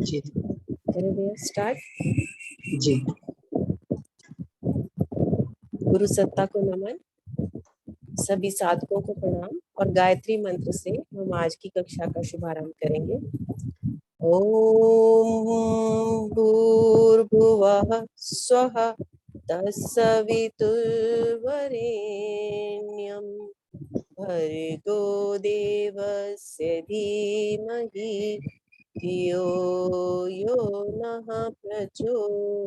जी करें भैया स्टार्ट। जी। गुरु सत्ता को नमन, सभी साधकों को प्रणाम और गायत्री मंत्र से हम आज की कक्षा का शुभारंभ करेंगे। ओम भूर्भुवः स्वः तत्सवितुर्वरेण्यं भर्गो देवस्य धीमहि धियो यो नः प्रचोदयात्।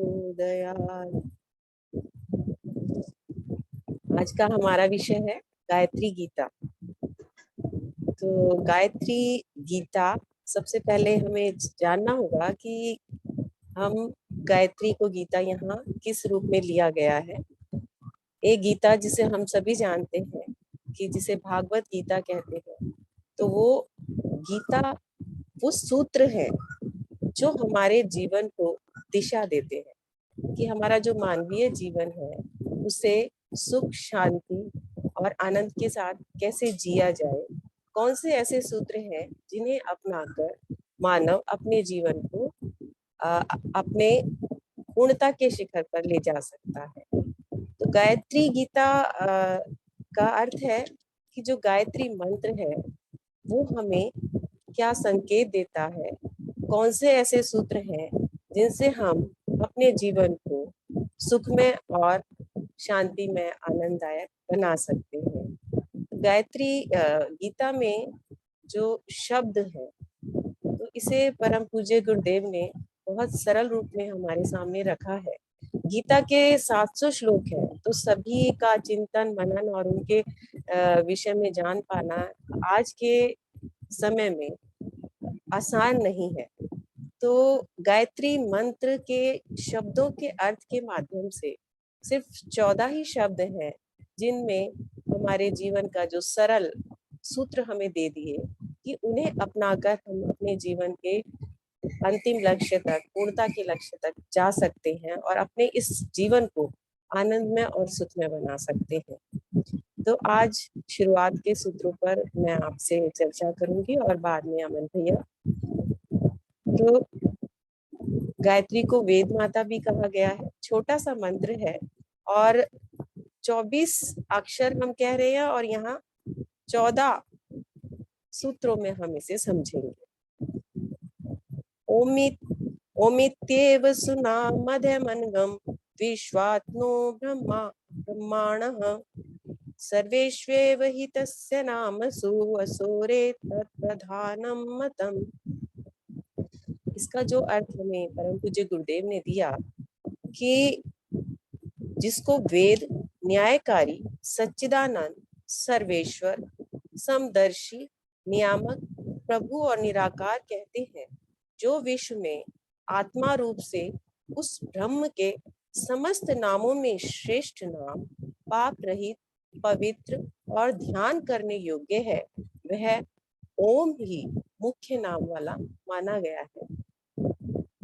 आज का हमारा विषय है गायत्री गीता। तो गायत्री गीता, सबसे पहले हमें जानना होगा कि हम गायत्री को गीता यहाँ किस रूप में लिया गया है। एक गीता जिसे हम सभी जानते हैं कि जिसे भागवत गीता कहते हैं, तो वो गीता वो सूत्र है जो हमारे जीवन को दिशा देते हैं कि हमारा जो मानवीय जीवन है उसे सुख, शांति और आनंद के साथ कैसे जिया जाए। कौन से ऐसे सूत्र हैं जिन्हें अपनाकर मानव अपने जीवन को अपने पूर्णता के शिखर पर ले जा सकता है। तो गायत्री गीता का अर्थ है कि जो गायत्री मंत्र है वो हमें क्या संकेत देता है, कौन से ऐसे सूत्र हैं जिनसे हम अपने जीवन को सुखमय और शांतिमय, आनंददायक बना सकते हैं। गायत्री गीता में जो शब्द है तो इसे परम पूज्य गुरुदेव ने बहुत सरल रूप में हमारे सामने रखा है। गीता के 700 श्लोक हैं, तो सभी का चिंतन, मनन और उनके विषय में जान पाना आज के समय में आसान नहीं है। तो गायत्री मंत्र के शब्दों के अर्थ के माध्यम से सिर्फ 14 ही शब्द हैं जिनमें हमारे जीवन का जो सरल सूत्र हमें दे दिए कि उन्हें अपनाकर हम अपने जीवन के अंतिम लक्ष्य तक, पूर्णता के लक्ष्य तक जा सकते हैं और अपने इस जीवन को आनंदमय और सुखमय बना सकते हैं। तो आज शुरुआत के सूत्रों पर मैं आपसे चर्चा करूंगी और बाद में अमन भैया। तो गायत्री को वेद माता भी कहा गया है। छोटा सा मंत्र है और 24 अक्षर हम कह रहे हैं और यहाँ 14 सूत्रों में हम इसे समझेंगे। ओमित्येव सुनामध्यमनघं विश्वात्मनो ब्रह्माणः सर्वेष्वेव हि तस्य नामसु असुरे तत्प्रधानं मतम्। इसका जो अर्थ हमें परम पूज्य गुरुदेव ने दिया कि जिसको वेद, न्यायकारी, सच्चिदानंद, सर्वेश्वर, समदर्शी, नियामक, प्रभु और निराकार कहते हैं, जो विश्व में आत्मा रूप से उस ब्रह्म के समस्त नामों में श्रेष्ठ नाम, पाप रहित, पवित्र और ध्यान करने योग्य है, वह ओम ही मुख्य नाम वाला माना गया है।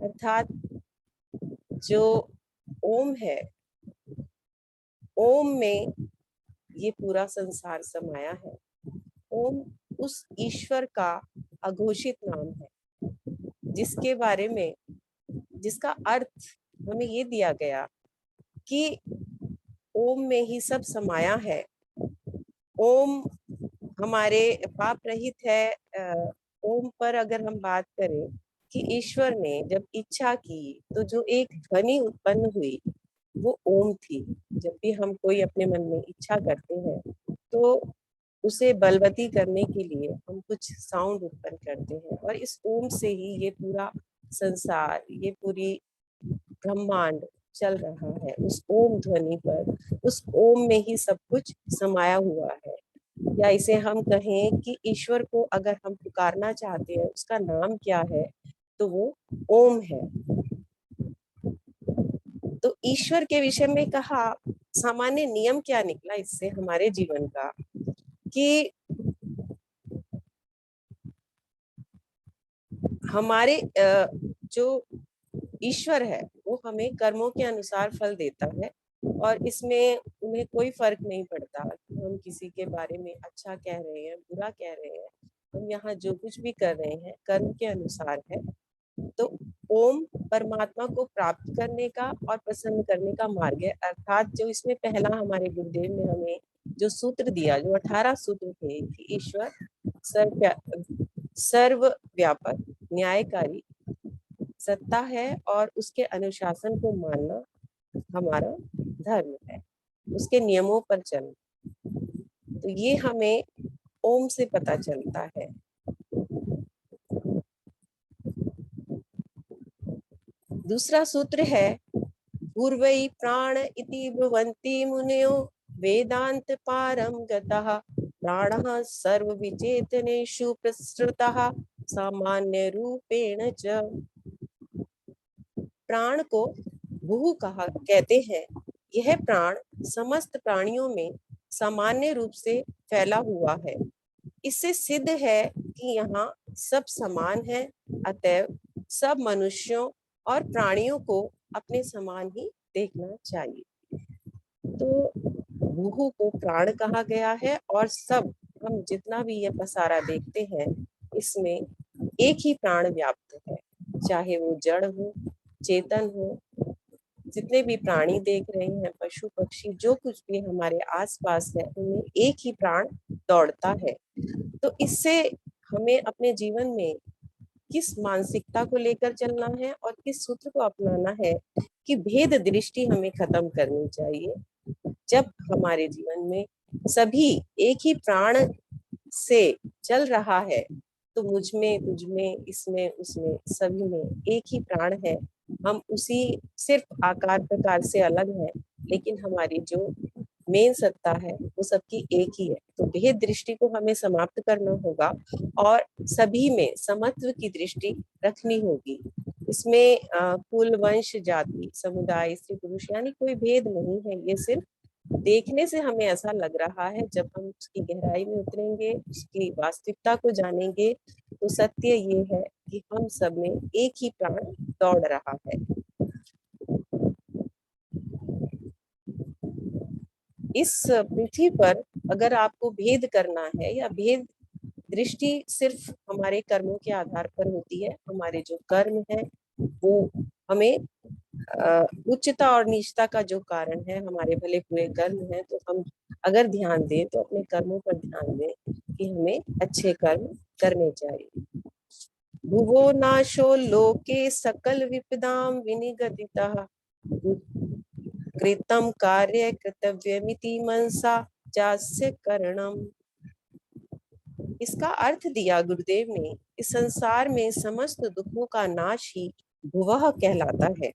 अर्थात जो ओम है, ओम में ये पूरा संसार समाया है। ओम उस ईश्वर का अघोषित नाम है जिसके बारे में, जिसका अर्थ हमें ये दिया गया कि ओम में ही सब समाया है। ओम हमारे पाप रहित है। ओम पर अगर हम बात करें कि ईश्वर ने जब इच्छा की तो जो एक ध्वनि उत्पन्न हुई वो ओम थी। जब भी हम कोई अपने मन में इच्छा करते हैं तो उसे बलवती करने के लिए हम कुछ साउंड उत्पन्न करते हैं और इस ओम से ही ये पूरा संसार, ये पूरी ब्रह्मांड चल रहा है। उस ओम ध्वनि पर, उस ओम में ही सब कुछ समाया हुआ है। या इसे हम कहें कि ईश्वर को अगर हम पुकारना चाहते हैं, उसका नाम क्या है, तो वो ओम है। तो ईश्वर के विषय में कहा, सामान्य नियम क्या निकला इससे हमारे जीवन का कि हमारे जो ईश्वर है वो हमें कर्मों के अनुसार फल देता है और इसमें उन्हें कोई फर्क नहीं पड़ता कि हम किसी के बारे में अच्छा कह रहे हैं, बुरा कह रहे हैं। हम यहाँ जो कुछ भी कर रहे हैं कर्म के अनुसार है। तो ओम परमात्मा को प्राप्त करने का और प्रसन्न करने का मार्ग है। अर्थात जो इसमें पहला हमारे गुरुदेव ने हमें जो सूत्र दिया, जो 18 सूत्र थे कि ईश्वर सर्वव्यापक न्यायकारी सत्ता है और उसके अनुशासन को मानना हमारा धर्म है, उसके नियमों पर चलना। तो ये हमें ओम से पता चलता है। दूसरा सूत्र है पूर्वै प्राण इति ब्रुवन्ति मुनयो वेदांत पारम गतः प्राणः सर्व विचेतनेषु प्रसृतः सामान्य रूपेण च। प्राण को भूः कहते हैं। यह प्राण समस्त प्राणियों में सामान्य रूप से फैला हुआ है। इससे सिद्ध है कि यहाँ सब समान है, अतएव सब मनुष्यों और प्राणियों को अपने समान ही देखना चाहिए। तो भूहु को प्राण कहा गया है और सब हम जितना भी ये पसारा देखते हैं इसमें एक ही प्राण व्याप्त है, चाहे वो जड़ हो चेतन हो। जितने भी प्राणी देख रहे हैं, पशु पक्षी जो कुछ भी हमारे आसपास है, उनमें एक ही प्राण दौड़ता है। तो इससे हमें अपने जीवन में किस मानसिकता को लेकर चलना है और किस सूत्र को अपनाना है कि भेद दृष्टि हमें खत्म करनी चाहिए। जब हमारे जीवन में सभी एक ही प्राण से चल रहा है तो मुझ में, तुझ में, इसमें, उसमें, सभी में एक ही प्राण है। हम उसी सिर्फ आकार प्रकार से अलग हैं, लेकिन हमारी जो मेन सत्ता है वो सबकी एक ही है। तो भेद दृष्टि को हमें समाप्त करना होगा और सभी में समत्व की दृष्टि रखनी होगी। इसमें कुल, वंश, जाति, समुदाय, स्त्री पुरुष यानी कोई भेद नहीं है। ये सिर्फ देखने से हमें ऐसा लग रहा है, जब हम उसकी गहराई में उतरेंगे, उसकी वास्तविकता को जानेंगे, तो सत्य ये है कि हम सब में एक ही प्राण दौड़ रहा है। इस पृथ्वी पर अगर आपको भेद करना है या भेद दृष्टि सिर्फ हमारे कर्मों के आधार पर होती है। हमारे जो कर्म है वो हमें उच्चता और नीचता का जो कारण है, हमारे भले बुरे कर्म हैं, तो हम अगर ध्यान दें तो अपने कर्मों पर ध्यान दें कि हमें अच्छे कर्म करने चाहिए। भुवो नाशो लोके सकल विपदाम विनिगदितः कृतम कार्य कर्तव्यमिति मनसा चास्य करणम। इसका अर्थ दिया गुरुदेव ने, इस संसार में समस्त दुखों का नाश ही भुवः कहलाता है।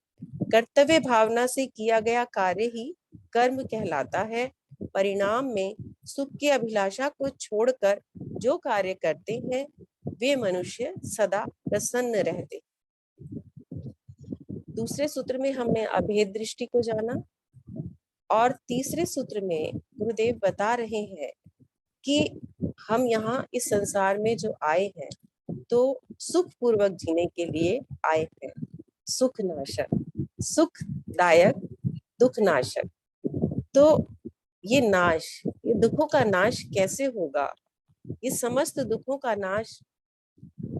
कर्तव्य भावना से किया गया कार्य ही कर्म कहलाता है। परिणाम में सुख की अभिलाषा को छोड़कर जो कार्य करते हैं वे मनुष्य सदा प्रसन्न रहते। दूसरे सूत्र में हमने अभेद दृष्टि को जाना और तीसरे सूत्र में गुरुदेव बता रहे हैं कि हम यहाँ इस संसार में जो आए हैं तो सुख पूर्वक जीने के लिए आए हैं। सुख नाशक, सुखदायक, दुख नाशक। तो ये नाश, ये दुखों का नाश कैसे होगा? ये समस्त दुखों का नाश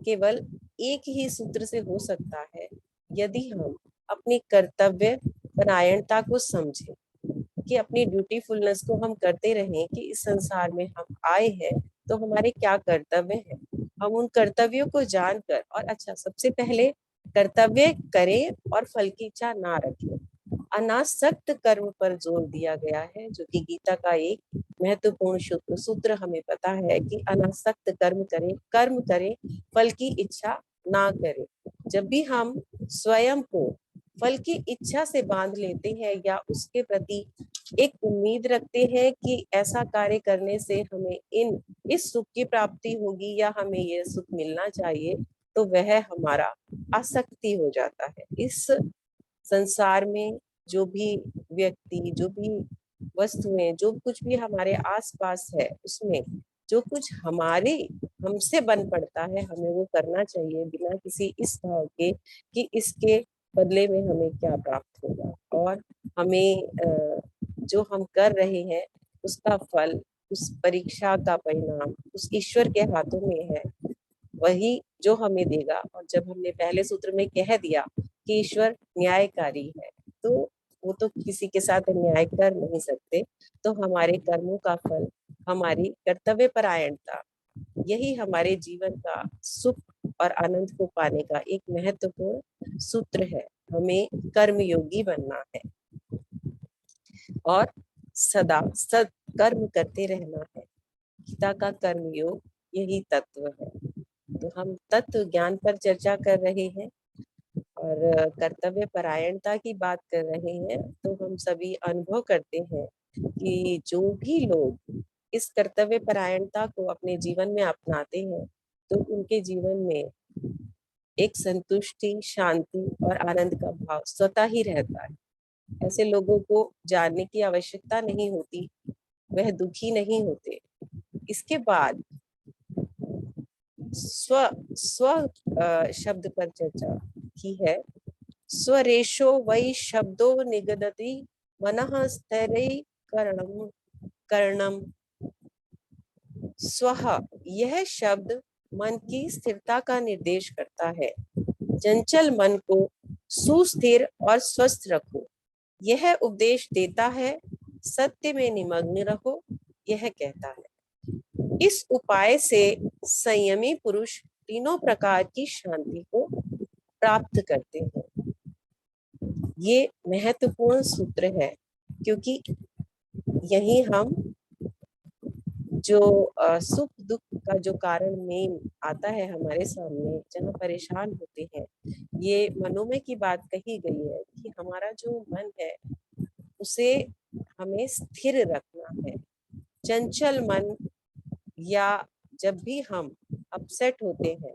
केवल एक ही सूत्र से हो सकता है, यदि हम अपनी कर्तव्य परायणता को समझें कि अपनी ड्यूटीफुलनेस को हम करते रहें कि इस संसार में हम आए हैं तो हमारे क्या कर्तव्य हैं। हम उन कर्तव्यों को जानकर, और अच्छा, सबसे पहले कर्तव्य करें और फल की इच्छा ना रखें। अनासक्त कर्म पर जोर दिया गया है, जो कि गीता का एक महत्वपूर्ण सूत्र हमें पता है कि अनासक्त कर्म करें, फल की इच्छा ना करें। जब भी हम स्वयं को फल की इच्छा से बांध लेते हैं या उसके प्रति एक उम्मीद रखते हैं कि ऐसा कार्य करने से हमें इस सुख की प्राप्ति होगी या हमें ये सुख मिलना चाहिए, तो वह हमारा आसक्ति हो जाता है। इस संसार में जो भी व्यक्ति, जो भी वस्तुएं, जो कुछ भी हमारे आसपास है, उसमें जो कुछ हमसे बन पड़ता है हमें वो करना चाहिए, बिना किसी इस भाव के कि इसके बदले में हमें क्या प्राप्त होगा। और हमें जो हम कर रहे हैं उसका फल, उस परीक्षा का परिणाम उस ईश्वर के हाथों में है। वही जो हमें देगा। और जब हमने पहले सूत्र में कह दिया कि ईश्वर न्यायकारी है, तो वो तो किसी के साथ अन्याय कर नहीं सकते। तो हमारे कर्मों का फल, हमारी कर्तव्य परायणता, यही हमारे जीवन का सुख और आनंद को पाने का एक महत्वपूर्ण सूत्र है। हमें कर्मयोगी बनना है और सदा सद कर्म करते रहना है। गीता का कर्मयोग यही तत्व है। तो हम तत्व ज्ञान पर चर्चा कर रहे हैं और कर्तव्य परायणता की बात कर रहे हैं। तो हम सभी अनुभव करते हैं कि जो भी लोग इस कर्तव्य परायणता को अपने जीवन में अपनाते हैं, तो उनके जीवन में एक संतुष्टि, शांति और आनंद का भाव स्वतः ही रहता है। ऐसे लोगों को जानने की आवश्यकता नहीं होती, वह दुखी नहीं होते। इसके बाद स्व स्व शब्द पर चर्चा की है। स्वरेशो वै शब्दो निगदति मनः स्थैर्य करणम करणम। स्वः, यह शब्द मन की स्थिरता का निर्देश करता है। चंचल मन को सुस्थिर और स्वस्थ रखो, यह उपदेश देता है। सत्य में निमग्न रहो, यह कहता है। इस उपाय से संयमी पुरुष तीनों प्रकार की शांति को प्राप्त करते हैं। ये महत्वपूर्ण सूत्र है, क्योंकि यही हम जो सुख दुख का जो कारण मेन आता है हमारे सामने, जहाँ परेशान होते हैं, ये मनोमय की बात कही गई है कि हमारा जो मन है उसे हमें स्थिर रखना है। चंचल मन, या जब भी हम अपसेट होते हैं,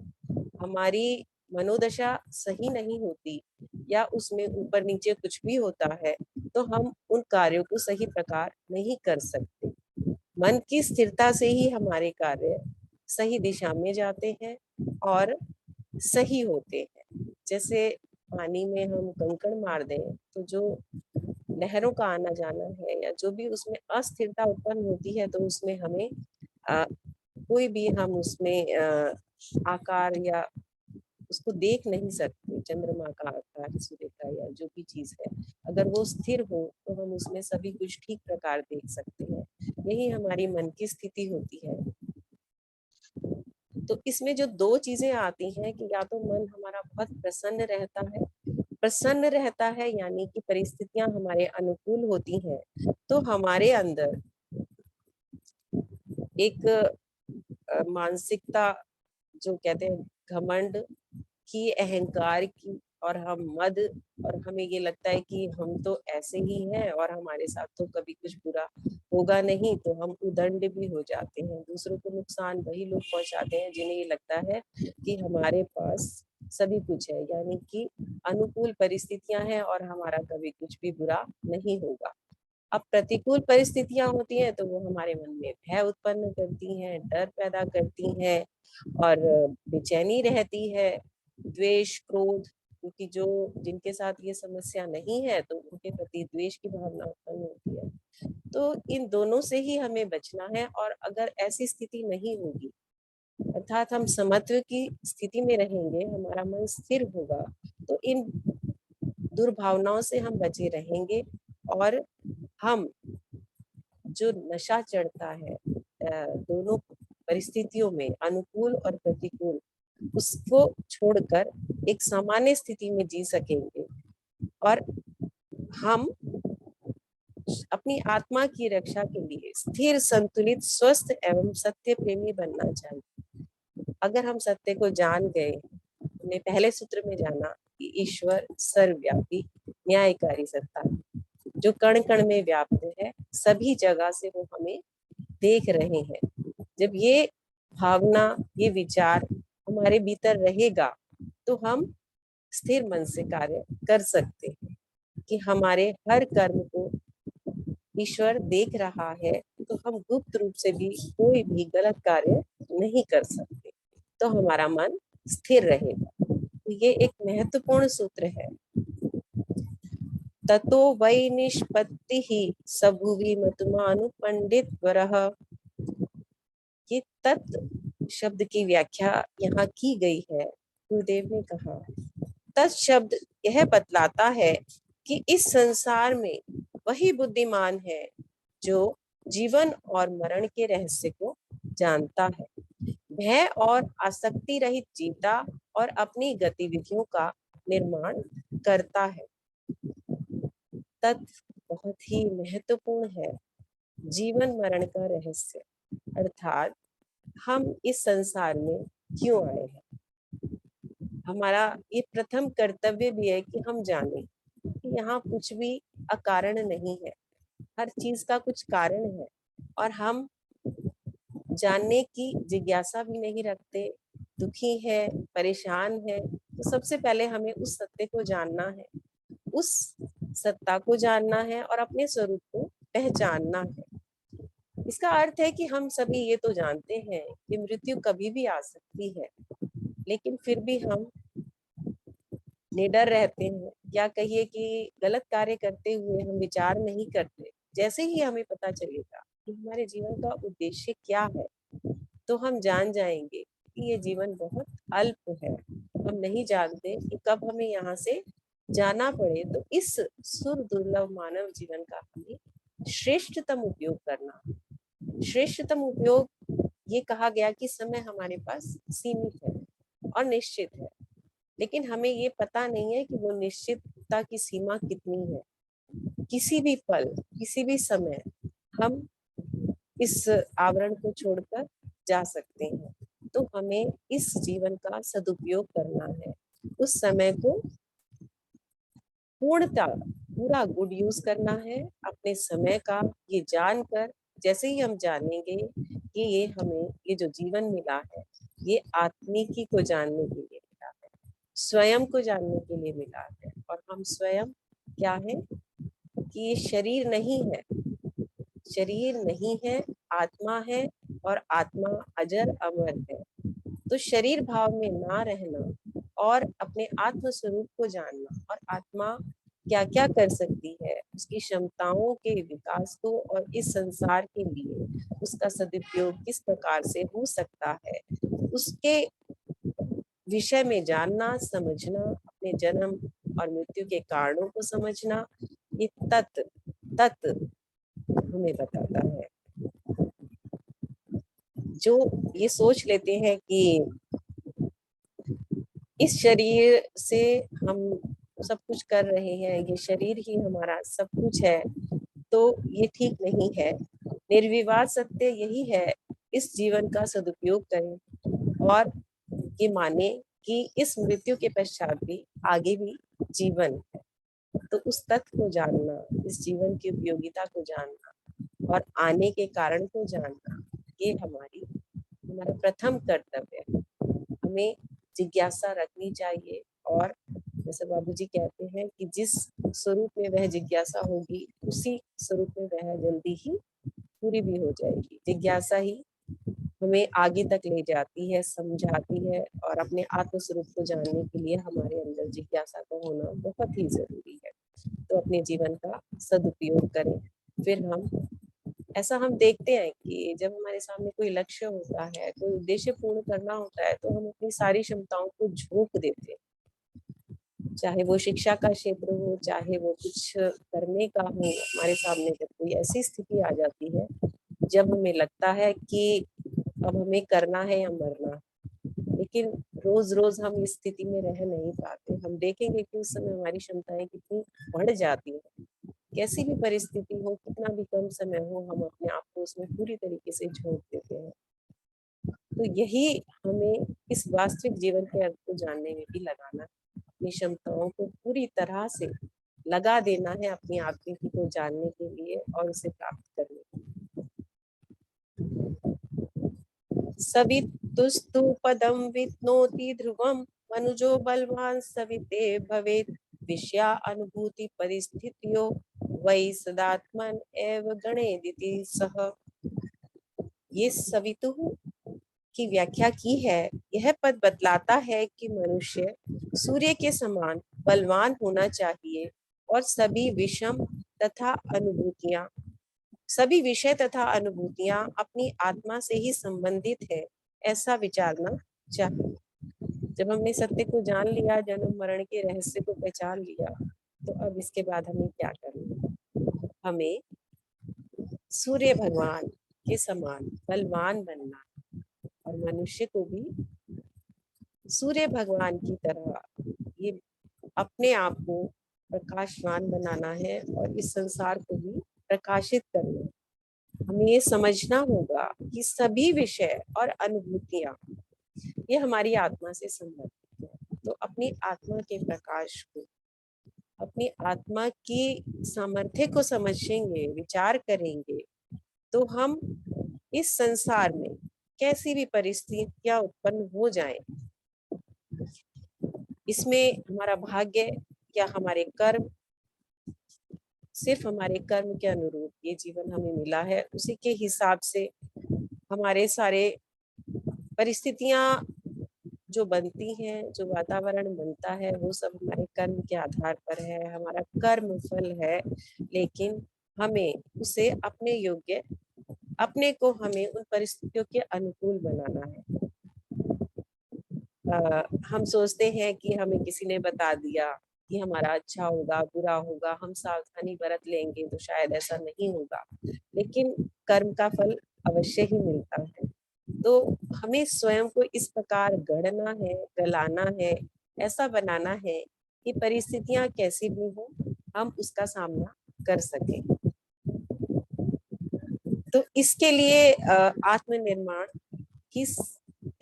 हमारी मनोदशा सही नहीं होती या उसमें ऊपर नीचे कुछ भी होता है, तो हम उन कार्यों को सही प्रकार नहीं कर सकते। मन की स्थिरता से ही हमारे कार्य सही दिशा में जाते हैं और सही होते हैं। जैसे पानी में हम कंकड़ मार दें तो जो लहरों का आना जाना है या जो भी उसमें अस्थिरता उत्पन्न होती है, तो उसमें हमें कोई भी हम उसमें आकार या उसको देख नहीं सकते। चंद्रमा का आकार, सूर्य का, या जो भी चीज है, अगर वो स्थिर हो तो हम उसमें सभी कुछ ठीक प्रकार देख सकते हैं। यही हमारी मन की स्थिति होती है। तो इसमें जो दो चीजें आती हैं कि या तो मन हमारा बहुत प्रसन्न रहता है, यानी कि परिस्थितियां हमारे अनुकूल होती हैं, तो हमारे अंदर एक मानसिकता, जो कहते हैं घमंड की, अहंकार की, और हम मद, और हमें ये लगता है कि हम तो ऐसे ही हैं और हमारे साथ तो कभी कुछ बुरा होगा नहीं, तो हम उदंड भी हो जाते हैं। दूसरों को नुकसान वही लोग पहुंचाते हैं जिन्हें ये लगता है कि हमारे पास सभी कुछ है, यानी कि अनुकूल परिस्थितियां हैं और हमारा कभी कुछ भी बुरा नहीं होगा। अब प्रतिकूल परिस्थितियां होती हैं तो वो हमारे मन में भय उत्पन्न करती हैं, डर पैदा करती हैं और बेचैनी रहती है, द्वेष, क्रोध, क्योंकि जो जिनके साथ ये समस्या नहीं है तो उनके प्रति द्वेष की भावना उत्पन्न होती है। तो इन दोनों से ही हमें बचना है। और अगर ऐसी स्थिति नहीं होगी, अर्थात हम समत्व की स्थिति में रहेंगे, हमारा मन स्थिर होगा, तो इन दुर्भावनाओं से हम बचे रहेंगे। और हम जो नशा चढ़ता है दोनों परिस्थितियों में, अनुकूल और प्रतिकूल, उसको छोड़कर एक सामान्य स्थिति में जी सकेंगे और हम अपनी आत्मा की रक्षा के लिए स्थिर, संतुलित, स्वस्थ एवं सत्य प्रेमी बनना चाहिए। अगर हम सत्य को जान गए, हमने पहले सूत्र में जाना कि ईश्वर सर्वव्यापी न्यायकारी सत्ता है, जो कण कण में व्याप्त है, सभी जगह से वो हमें देख रहे हैं। जब ये भावना, ये विचार हमारे भीतर रहेगा, तो हम स्थिर मन से कार्य कर सकते हैं कि हमारे हर कर्म को ईश्वर देख रहा है, तो हम गुप्त रूप से भी कोई भी गलत कार्य नहीं कर सकते, तो हमारा मन स्थिर रहेगा। तो ये एक महत्वपूर्ण सूत्र है। ततो वै निष्पत्ति ही सबुवि मतुमानु पंडित वरह। ये तत् शब्द की व्याख्या यहाँ की गई है। गुरुदेव ने कहा, तत्शब्द यह बतलाता है कि इस संसार में वही बुद्धिमान है जो जीवन और मरण के रहस्य को जानता है, भय और आसक्ति रहित जीता और अपनी गतिविधियों का निर्माण करता है। तत्व बहुत ही महत्वपूर्ण है। जीवन मरण का रहस्य, अर्थात हम इस संसार में क्यों आए हैं। हमारा ये प्रथम कर्तव्य भी है कि हम जानें कि यहाँ कुछ भी अकारण नहीं है, हर चीज का कुछ कारण है, और हम जानने की जिज्ञासा भी नहीं रखते, दुखी है, परेशान है। तो सबसे पहले हमें उस सत्य को जानना है, उस सत्ता को जानना है और अपने स्वरूप को पहचानना है। इसका अर्थ है कि हम सभी ये तो जानते हैं कि मृत्यु कभी भी आ सकती है, लेकिन फिर भी हम निडर रहते हैं, या कहिए कि गलत कार्य करते हुए हम विचार नहीं करते। जैसे ही हमें पता चलेगा कि हमारे जीवन का उद्देश्य क्या है, तो हम जान जाएंगे कि ये जीवन बहुत अल्प है। हम नहीं जानते कि कब हमें यहाँ से जाना पड़े। तो इस सुर दुर्लभ मानव जीवन का हमें श्रेष्ठतम उपयोग करना। श्रेष्ठतम उपयोग ये कहा गया कि समय हमारे पास सीमित है और निश्चित है, लेकिन हमें ये पता नहीं है कि वो निश्चितता की सीमा कितनी है। किसी भी पल, किसी भी समय हम इस आवरण को छोड़कर जा सकते हैं। तो हमें इस जीवन का सदुपयोग करना है, उस समय को पूर्णता, पूरा गुड यूज करना है अपने समय का। ये जानकर, जैसे ही हम जानेंगे कि ये हमें ये जो जीवन मिला है, ये आत्मिकी को जानने के लिए मिला है, स्वयं को जानने के लिए मिला है। और हम स्वयं क्या है कि ये शरीर नहीं है, शरीर नहीं है, आत्मा है, और आत्मा अजर अमर है। तो शरीर भाव में ना रहना और अपने आत्म स्वरूप को जानना, और आत्मा क्या क्या कर सकती है, उसकी क्षमताओं के विकास को और इस संसार के लिए उसका सदुपयोग किस प्रकार से हो सकता है, उसके विषय में जानना, समझना, अपने जन्म और मृत्यु के कारणों को समझना, ये तत्व हमें बताता है। जो ये सोच लेते हैं कि इस शरीर से हम सब कुछ कर रहे हैं, ये शरीर ही हमारा सब कुछ है, तो ये ठीक नहीं है। निर्विवाद सत्य यही है, इस जीवन का सदुपयोग करें और ये माने कि इस मृत्यु के पश्चात भी आगे भी जीवन है। तो उस तथ्य को जानना, इस जीवन की उपयोगिता को जानना और आने के कारण को जानना, ये हमारा प्रथम कर्तव्य है। हमें जिज्ञासा रखनी चाहिए, और जैसे बाबूजी कहते हैं कि जिस स्वरूप में वह जिज्ञासा होगी, उसी स्वरूप में वह जल्दी ही पूरी भी हो जाएगी। जिज्ञासा ही हमें आगे तक ले जाती है, समझाती है, और अपने आत्म स्वरूप को जानने के लिए हमारे अंदर जिज्ञासा का होना बहुत ही जरूरी है। तो अपने जीवन का सदुपयोग करें। फिर ऐसा हम देखते हैं कि जब हमारे सामने कोई लक्ष्य होता है, कोई उद्देश्य पूर्ण करना होता है, तो हम अपनी सारी क्षमताओं को झोंक देते हैं। चाहे वो शिक्षा का क्षेत्र हो, चाहे वो कुछ करने का हो, हमारे सामने जब कोई ऐसी स्थिति आ जाती है जब हमें लगता है कि अब हमें करना है या मरना है, लेकिन रोज रोज हम इस स्थिति में रह नहीं पाते। हम देखेंगे कि उस समय हमारी क्षमताएं कितनी बढ़ जाती है। कैसी भी परिस्थिति हो, कितना भी कम समय हो, हम अपने आप को उसमें पूरी तरीके से झोंक देते हैं। तो यही हमें इस वास्तविक जीवन के अर्थ को जानने में भी लगाना, अपनी क्षमताओं को पूरी तरह से लगा देना है अपनी आत्मिकी को जानने के लिए और उसे प्राप्त करने के लिए। सवितुस्तु पदम वित्नोति ध्रुवम, मनुजो बलवान सविते भवेत्, विषया अनुभूति परिस्थितियों वै सदात्मन एव गणेदिति सह। ये सवितु की व्याख्या की है। यह पद बतलाता है कि मनुष्य सूर्य के समान बलवान होना चाहिए और सभी विषय तथा अनुभूतियां अपनी आत्मा से ही संबंधित है। ऐसा विचारना चाहिए। जब हमने सत्य को जान लिया, जन्म मरण के रहस्य को पहचान लिया, तो अब इसके बाद हमें क्या करना? हमें सूर्य भगवान के समान बलवान बनना और मनुष्य को भी सूर्य भगवान की तरह ये अपने आप को प्रकाशवान बनाना है और इस संसार को भी प्रकाशित करना है। हमें ये समझना होगा कि सभी विषय और अनुभूतियां ये हमारी आत्मा से संबंधित है। तो अपनी आत्मा के प्रकाश को, अपनी आत्मा की सामर्थ्य को समझेंगे, विचार करेंगे, तो हम इस संसार में कैसी भी परिस्थितियां उत्पन्न हो जाएं, इसमें हमारा भाग्य या हमारे कर्म, सिर्फ हमारे कर्म के अनुरूप ये जीवन हमें मिला है, उसी के हिसाब से हमारे सारे परिस्थितियां जो बनती हैं, जो वातावरण बनता है, वो सब हमारे कर्म के आधार पर है, हमारा कर्म फल है। लेकिन हमें उसे अपने योग्य, अपने को हमें उन परिस्थितियों के अनुकूल बनाना है। हम सोचते हैं कि हमें किसी ने बता दिया कि हमारा अच्छा होगा, बुरा होगा, हम सावधानी बरत लेंगे तो शायद ऐसा नहीं होगा, लेकिन कर्म का फल अवश्य ही मिलता है। तो हमें स्वयं को इस प्रकार गढ़ना है, गलाना है, ऐसा बनाना है कि परिस्थितियां कैसी भी हो, हम उसका सामना कर सकें। तो इसके लिए आत्मनिर्माण किस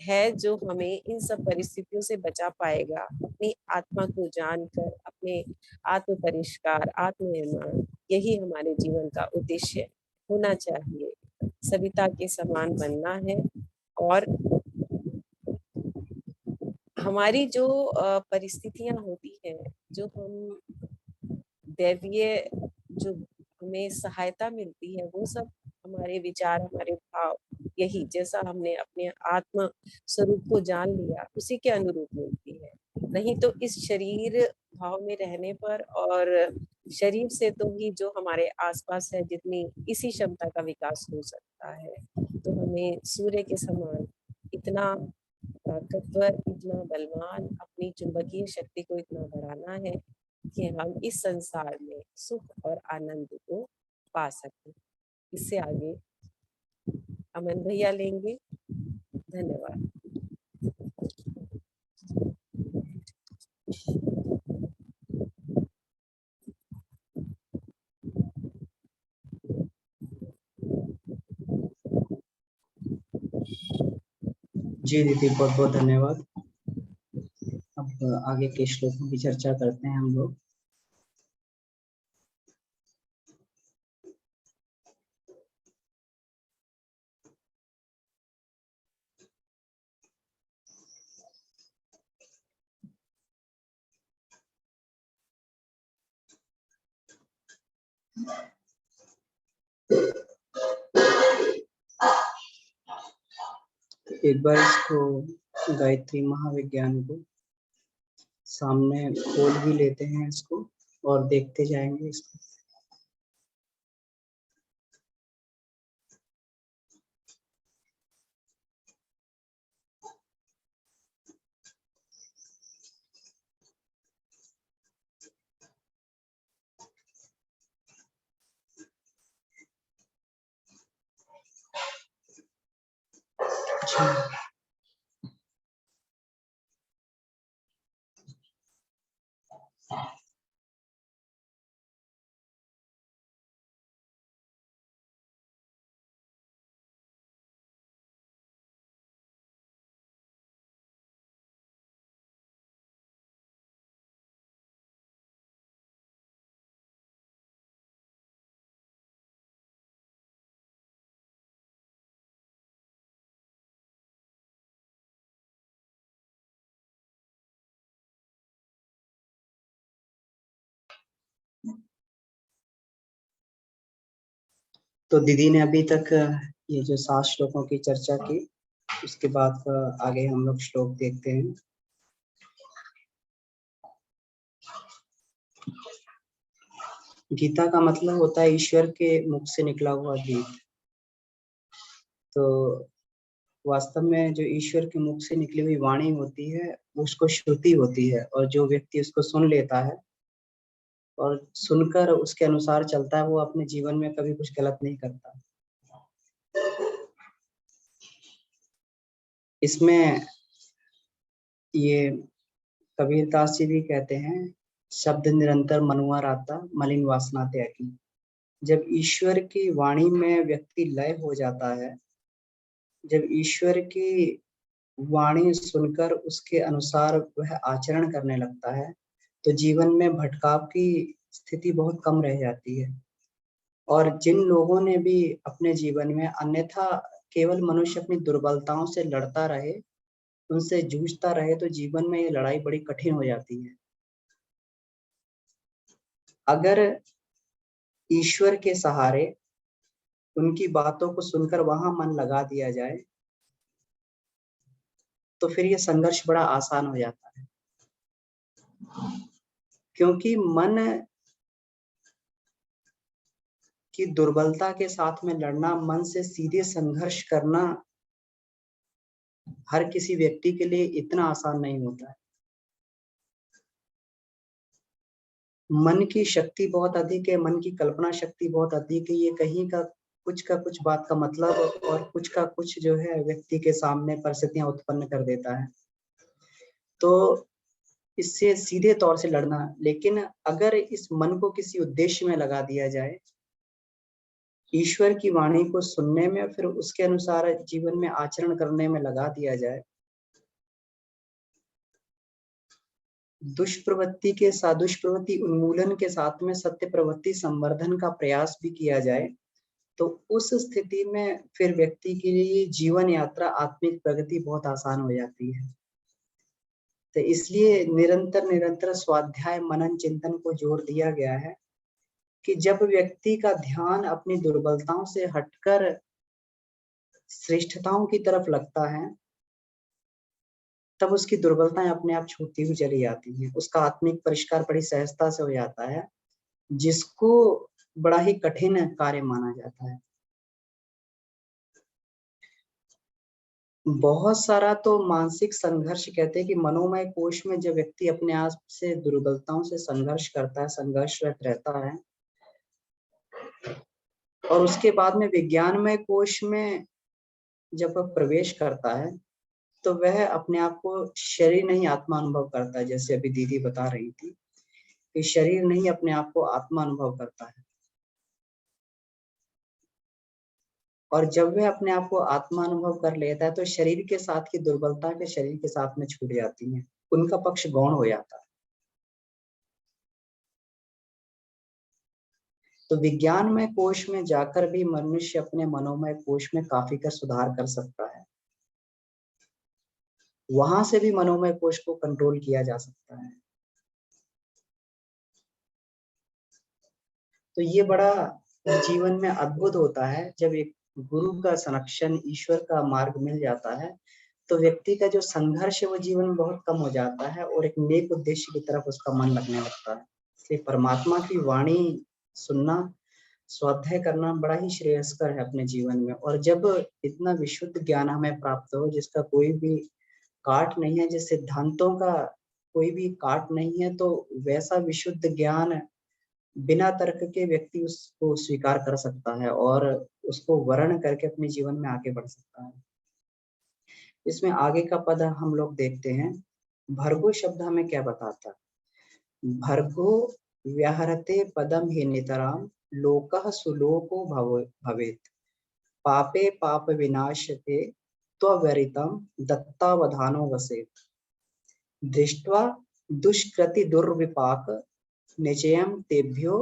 है जो हमें इन सब परिस्थितियों से बचा पाएगा? अपनी आत्मा को जानकर, अपने आत्म परिष्कार, आत्मनिर्माण, यही हमारे जीवन का उद्देश्य होना चाहिए। सविता के समान बनना है और हमारी जो परिस्थितियां होती हैं, जो हम दैवीय जो हमें सहायता मिलती है, वो सब हमारे विचार, हमारे भाव, यही जैसा हमने अपने आत्म स्वरूप को जान लिया उसी के अनुरूप मिलती है। नहीं तो इस शरीर भाव में रहने पर और शरीर से तो ही जो हमारे आसपास है जितनी इसी क्षमता का विकास हो सकता है। तो हमें सूर्य के समान इतना ताकतवर, इतना बलवान, अपनी चुंबकीय शक्ति को इतना बढ़ाना है कि हम इस संसार में सुख और आनंद को पा सकें। इससे आगे अमन भैया लेंगे। धन्यवाद। जी दीदी, बहुत बहुत धन्यवाद। अब आगे के श्लोकों की चर्चा करते हैं हम लोग। एक बार इसको गायत्री महाविज्ञान को सामने खोल भी लेते हैं इसको और देखते जाएंगे इसको। तो दीदी ने अभी तक ये जो 7 श्लोकों की चर्चा की, उसके बाद आगे हम लोग श्लोक देखते हैं। गीता का मतलब होता है ईश्वर के मुख से निकला हुआ गीत। तो वास्तव में जो ईश्वर के मुख से निकली हुई वाणी होती है उसको श्रुति होती है, और जो व्यक्ति उसको सुन लेता है और सुनकर उसके अनुसार चलता है वो अपने जीवन में कभी कुछ गलत नहीं करता। इसमें ये कबीरदास जी भी कहते हैं, शब्द निरंतर मनुआ राता मलिन वासना त्यागी। जब ईश्वर की वाणी में व्यक्ति लय हो जाता है, जब ईश्वर की वाणी सुनकर उसके अनुसार वह आचरण करने लगता है, तो जीवन में भटकाव की स्थिति बहुत कम रह जाती है। और जिन लोगों ने भी अपने जीवन में अन्यथा केवल मनुष्य अपनी दुर्बलताओं से लड़ता रहे, उनसे जूझता रहे, तो जीवन में ये लड़ाई बड़ी कठिन हो जाती है। अगर ईश्वर के सहारे उनकी बातों को सुनकर वहां मन लगा दिया जाए तो फिर ये संघर्ष बड़ा आसान हो जाता है, क्योंकि मन की दुर्बलता के साथ में लड़ना, मन से सीधे संघर्ष करना हर किसी व्यक्ति के लिए इतना आसान नहीं होता है। मन की शक्ति बहुत अधिक है, मन की कल्पना शक्ति बहुत अधिक है। ये कहीं का कुछ बात का मतलब और कुछ का कुछ जो है व्यक्ति के सामने परिस्थितियां उत्पन्न कर देता है, तो इससे सीधे तौर से लड़ना। लेकिन अगर इस मन को किसी उद्देश्य में लगा दिया जाए, ईश्वर की वाणी को सुनने में, फिर उसके अनुसार जीवन में आचरण करने में लगा दिया जाए, दुष्प्रवृत्ति के साथ दुष्प्रवृत्ति उन्मूलन के साथ में सत्य प्रवृत्ति संवर्धन का प्रयास भी किया जाए, तो उस स्थिति में फिर व्यक्ति के लिए जीवन यात्रा, आत्मिक प्रगति बहुत आसान हो जाती है। तो इसलिए निरंतर स्वाध्याय मनन चिंतन को जोर दिया गया है कि जब व्यक्ति का ध्यान अपनी दुर्बलताओं से हटकर श्रेष्ठताओं की तरफ लगता है, तब उसकी दुर्बलताएं अपने आप छूटती हुई चली जाती हैं। उसका आत्मिक परिष्कार बड़ी सहजता से हो जाता है, जिसको बड़ा ही कठिन कार्य माना जाता है। बहुत सारा तो मानसिक संघर्ष कहते हैं कि मनोमय कोश में जब व्यक्ति अपने आप से दुर्बलताओं से संघर्ष करता है, संघर्षरत रहता है, और उसके बाद में विज्ञानमय कोश में जब वह प्रवेश करता है, तो वह अपने आप को शरीर नहीं आत्मा अनुभव करता है। जैसे अभी दीदी बता रही थी कि शरीर नहीं अपने आप को आत्मा अनुभव करता है, और जब वह अपने आप को आत्मा अनुभव कर लेता है तो शरीर के साथ की दुर्बलता के शरीर के साथ में छूट जाती है, उनका पक्ष गौण हो जाता है। तो विज्ञानमय कोश में जाकर भी मनुष्य अपने मनोमय कोश में काफी का सुधार कर सकता है, वहां से भी मनोमय कोश को कंट्रोल किया जा सकता है। तो ये बड़ा जीवन में अद्भुत होता है जब एक गुरु का संरक्षण, ईश्वर का मार्ग मिल जाता है, तो व्यक्ति का जो संघर्ष है वो जीवन में बहुत कम हो जाता है और एक नेक उद्देश्य की तरफ उसका मन लगने लगता है। इसलिए परमात्मा की वाणी सुनना, स्वाध्याय करना बड़ा ही श्रेयस्कर है अपने जीवन में। और जब इतना विशुद्ध ज्ञान हमें प्राप्त हो जिसका कोई भी काट नहीं है, जिस सिद्धांतों का कोई भी काट नहीं है, तो वैसा विशुद्ध ज्ञान बिना तर्क के व्यक्ति उसको स्वीकार कर सकता है और उसको वर्ण करके अपने जीवन में आगे बढ़ सकता है। इसमें आगे का पद हम लोग देखते हैं। भर्गो शब्द हमें क्या बताता है? भर्गो व्याहरते पदम ही नितराम लोकः सुलोको भवेत पापे पाप विनाशते त्वरितम दत्तावधानो वसेत दृष्ट्वा दुष्कृति दुर्विपाक निचयं तेभ्यो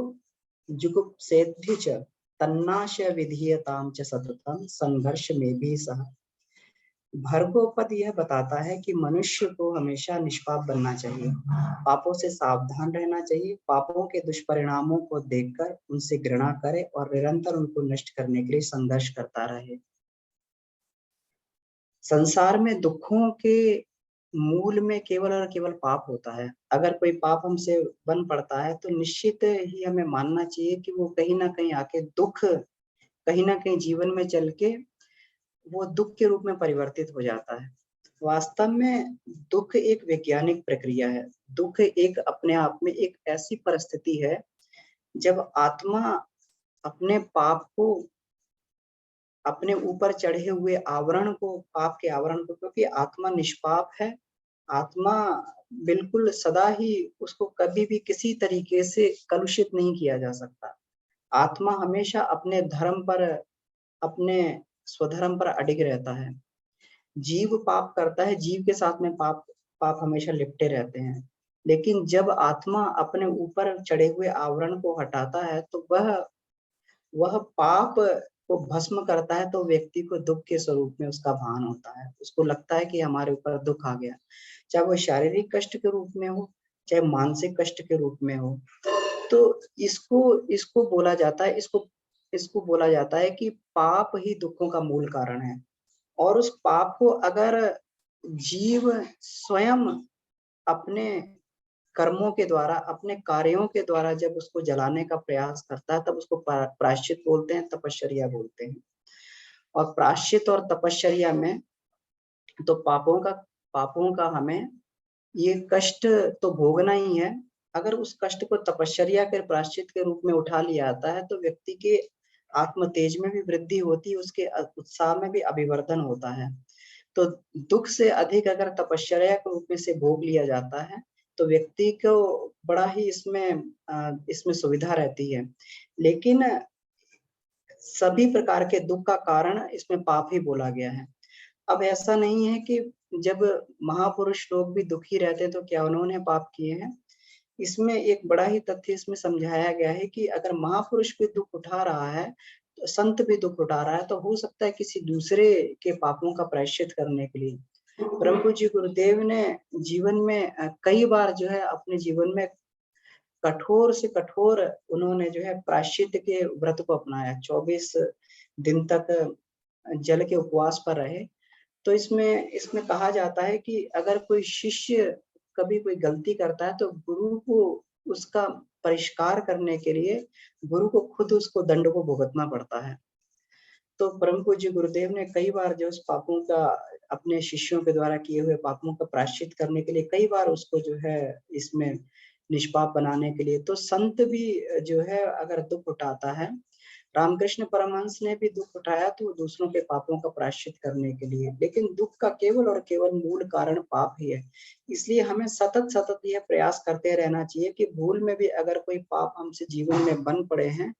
जुगुप्सेभ्य च तन्नाश विधीयताम च सततम संघर्ष में भी सह। भर्गोपद यह बताता है कि मनुष्य को हमेशा निष्पाप बनना चाहिए, पापों से सावधान रहना चाहिए, पापों के दुष्परिणामों को देखकर उनसे घृणा करे और निरंतर उनको नष्ट करने के लिए संघर्ष करता रहे। संसार में दुखों के मूल में केवल और केवल पाप होता है। अगर कोई पाप हमसे बन पड़ता है तो निश्चित ही हमें मानना चाहिए कि वो कहीं ना कहीं आके दुख कहीं ना कहीं जीवन में चल के वो दुख के रूप में परिवर्तित हो जाता है। वास्तव में दुख एक वैज्ञानिक प्रक्रिया है। दुख एक अपने आप में एक ऐसी परिस्थिति है जब आत्मा अपने पाप को, अपने ऊपर चढ़े हुए आवरण को, पाप के आवरण को, क्योंकि आत्मा निष्पाप है, आत्मा बिल्कुल सदा ही, उसको कभी भी किसी तरीके से कलुषित नहीं किया जा सकता। आत्मा हमेशा अपने धर्म पर, अपने स्वधर्म पर अडिग रहता है। जीव पाप करता है, जीव के साथ में पाप पाप हमेशा लिपटे रहते हैं। लेकिन जब आत्मा अपने ऊपर चढ़े हुए आवरण को हटाता है तो वह पाप को भस्म करता है, तो व्यक्ति को दुख के स्वरूप में उसका भान होता है। उसको लगता है कि हमारे ऊपर दुख आ गया, चाहे वो शारीरिक कष्ट के रूप में हो, चाहे मानसिक कष्ट के रूप में हो। तो इसको इसको बोला जाता है, इसको बोला जाता है कि पाप ही दुखों का मूल कारण है। और उस पाप को अगर जीव स्वयं अपने कर्मों के द्वारा, अपने कार्यों के द्वारा जब उसको जलाने का प्रयास करता है, तब उसको प्रायश्चित बोलते हैं, तपश्चर्या बोलते हैं। और प्रायश्चित और तपश्चर्या में तो पापों का हमें ये कष्ट तो भोगना ही है। अगर उस कष्ट को तपश्चर्या के प्रायश्चित के रूप में उठा लिया जाता है तो व्यक्ति के आत्म तेज में भी वृद्धि होती है, उसके उत्साह में भी अभिवर्धन होता है। तो दुख से अधिक अगर तपश्चर्या के रूप में से भोग लिया जाता है तो व्यक्ति को बड़ा ही इसमें सुविधा रहती है। लेकिन सभी प्रकार के दुख का कारण इसमें पाप ही बोला गया है। अब ऐसा नहीं है कि जब महापुरुष लोग भी दुखी रहते हैं तो क्या उन्होंने पाप किए हैं? इसमें एक बड़ा ही तथ्य इसमें समझाया गया है कि अगर महापुरुष भी दुख उठा रहा है, तो संत भी दुख उठा रहा है, तो हो सकता है किसी दूसरे के पापों का प्रायश्चित करने के लिए। परम पूज्य गुरुदेव ने जीवन में कई बार जो है अपने जीवन में कठोर से कठोर उन्होंने जो है प्रायश्चित के व्रत को अपनाया। 24 दिन तक जल के उपवास पर रहे। तो इसमें इसमें कहा जाता है कि अगर कोई शिष्य कभी कोई गलती करता है तो गुरु को उसका परिष्कार करने के लिए गुरु को खुद उसको दंड को भुगतना पड़ता है। तो परम पूज्य गुरुदेव ने कई बार जो उस पापों का, अपने शिष्यों के द्वारा किए हुए पापों का प्रायश्चित करने के लिए कई बार उसको जो है इसमें निष्पाप बनाने के लिए, तो संत भी जो है अगर दुख उठाता है, रामकृष्ण परमहंस ने भी दुख उठाया तो दूसरों के पापों का प्रायश्चित करने के लिए। लेकिन दुख का केवल और केवल मूल कारण पाप ही है। इसलिए हमें सतत सतत यह प्रयास करते रहना चाहिए कि भूल में भी अगर कोई पाप हमसे जीवन में बन पड़े हैं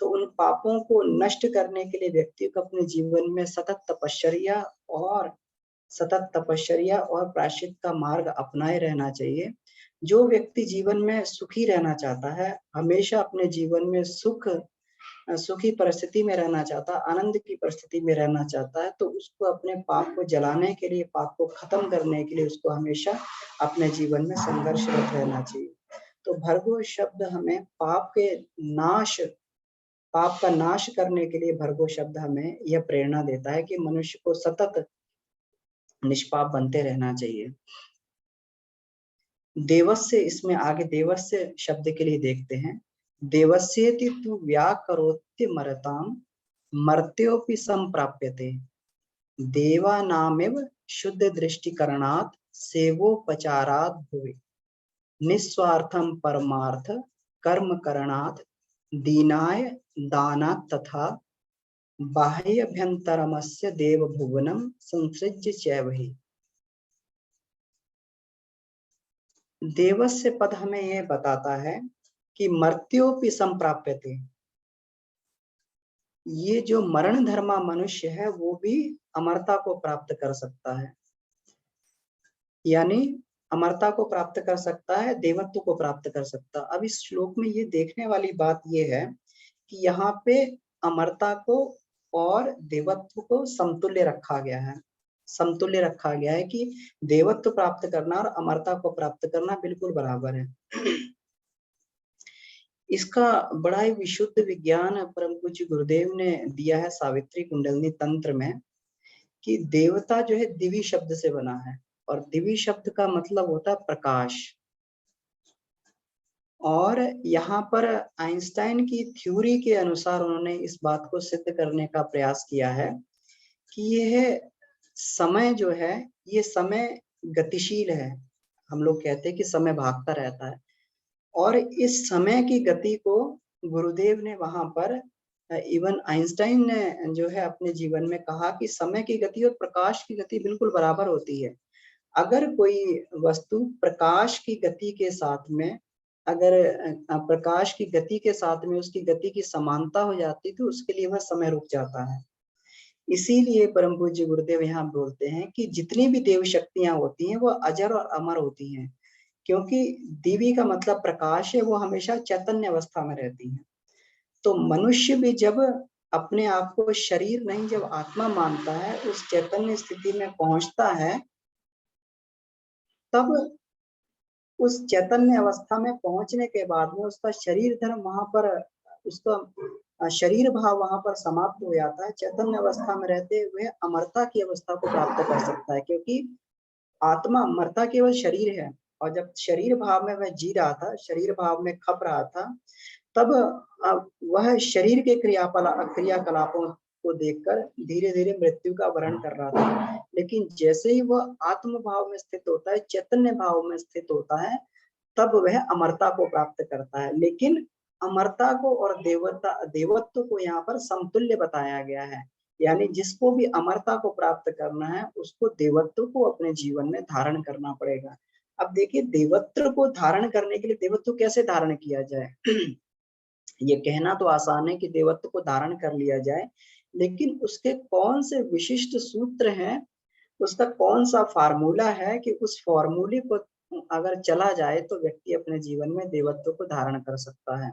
तो उन पापों को नष्ट करने के लिए व्यक्ति को अपने जीवन में सतत तपश्चर्या और प्रायश्चित का मार्ग अपनाए रहना चाहिए। जो व्यक्ति जीवन में सुखी रहना चाहता है, हमेशा अपने जीवन में सुखी परिस्थिति में रहना चाहता है, आनंद की परिस्थिति में रहना चाहता है, तो उसको अपने पाप को जलाने के लिए, पाप को खत्म करने के लिए उसको हमेशा अपने जीवन में संघर्षरत रहना चाहिए। तो भर्गो शब्द हमें पाप का नाश करने के लिए भर्गो शब्द हमें यह प्रेरणा देता है कि मनुष्य को सतत निष्पाप बनते रहना चाहिए। देवस्य, इसमें आगे देवस्य शब्द के लिए देखते हैं। देवस्येति तु व्याकरोत्य मरताम मर्त्योपि संप्राप्यते देवानामेव शुद्ध दृष्टिकरणात् सेवोपचारात् भुवि निस्वार्थम परमार्थ कर्म करणात् दीनाय दानात् तथा बाह्यभ्यंतरमस्य देवभुवनम संसृज्य चैवहि। देवस्य पद हमें यह बताता है कि मर्त्योपि संप्राप्यते, ये जो मरण धर्मा मनुष्य है वो भी अमरता को प्राप्त कर सकता है, यानी अमरता को प्राप्त कर सकता है, देवत्व को प्राप्त कर सकता है। अब इस श्लोक में ये देखने वाली बात ये है कि यहाँ पे अमरता को और देवत्व को समतुल्य रखा गया है। समतुल्य रखा गया है कि देवत्व प्राप्त करना और अमरता को प्राप्त करना बिल्कुल बराबर है। इसका बड़ा ही विशुद्ध विज्ञान परम पूज्य गुरुदेव ने दिया है सावित्री कुंडलिनी तंत्र में, कि देवता जो है दिवी शब्द से बना है और दिवी शब्द का मतलब होता है प्रकाश। और यहाँ पर आइंस्टाइन की थ्योरी के अनुसार उन्होंने इस बात को सिद्ध करने का प्रयास किया है कि यह समय जो है, ये समय गतिशील है। हम लोग कहते हैं कि समय भागता रहता है, और इस समय की गति को गुरुदेव ने वहां पर, इवन आइंस्टाइन ने जो है अपने जीवन में कहा कि समय की गति और प्रकाश की गति बिल्कुल बराबर होती है। अगर कोई वस्तु प्रकाश की गति के साथ में, अगर प्रकाश की गति के साथ में उसकी गति की समानता हो जाती तो उसके लिए वह समय रुक जाता है। इसीलिए परम पूज्य गुरुदेव यहाँ बोलते हैं कि जितनी भी देव शक्तियां होती हैं वो अजर और अमर होती हैं, क्योंकि दिव्य का मतलब प्रकाश है, वो हमेशा चैतन्य अवस्था में रहती है। तो मनुष्य भी जब अपने आप को शरीर नहीं, जब आत्मा मानता है, उस चैतन्य स्थिति में पहुंचता है, तब उस चैतन्य अवस्था में पहुंचने के बाद में उसका शरीर धर्म वहां पर, उसका शरीर भाव वहां पर समाप्त हो जाता है। चैतन्य अवस्था में रहते हुए अमरता की अवस्था को प्राप्त कर सकता है, क्योंकि आत्मा, मरता केवल शरीर है। और जब शरीर भाव में वह जी रहा था, शरीर भाव में खप रहा था, तब वह शरीर के क्रियाकलापों को देखकर धीरे धीरे मृत्यु का वर्ण कर रहा था। लेकिन जैसे ही वह आत्म भाव में स्थित होता है, चैतन्य भाव में स्थित होता है, तब वह अमरता को प्राप्त करता है। लेकिन अमरता को और देवत्व को यहाँ पर समतुल्य बताया गया है। यानी जिसको भी अमरता को प्राप्त करना है, उसको देवत्व को अपने जीवन में धारण करना पड़ेगा। अब देखिए, देवत्व को धारण करने के लिए देवत्व कैसे धारण किया जाए? ये कहना तो आसान है कि देवत्व को धारण कर लिया जाए, लेकिन उसके कौन से विशिष्ट सूत्र हैं, उसका कौन सा फार्मूला है कि उस फॉर्मूले को अगर चला जाए तो व्यक्ति अपने जीवन में देवत्व को धारण कर सकता है।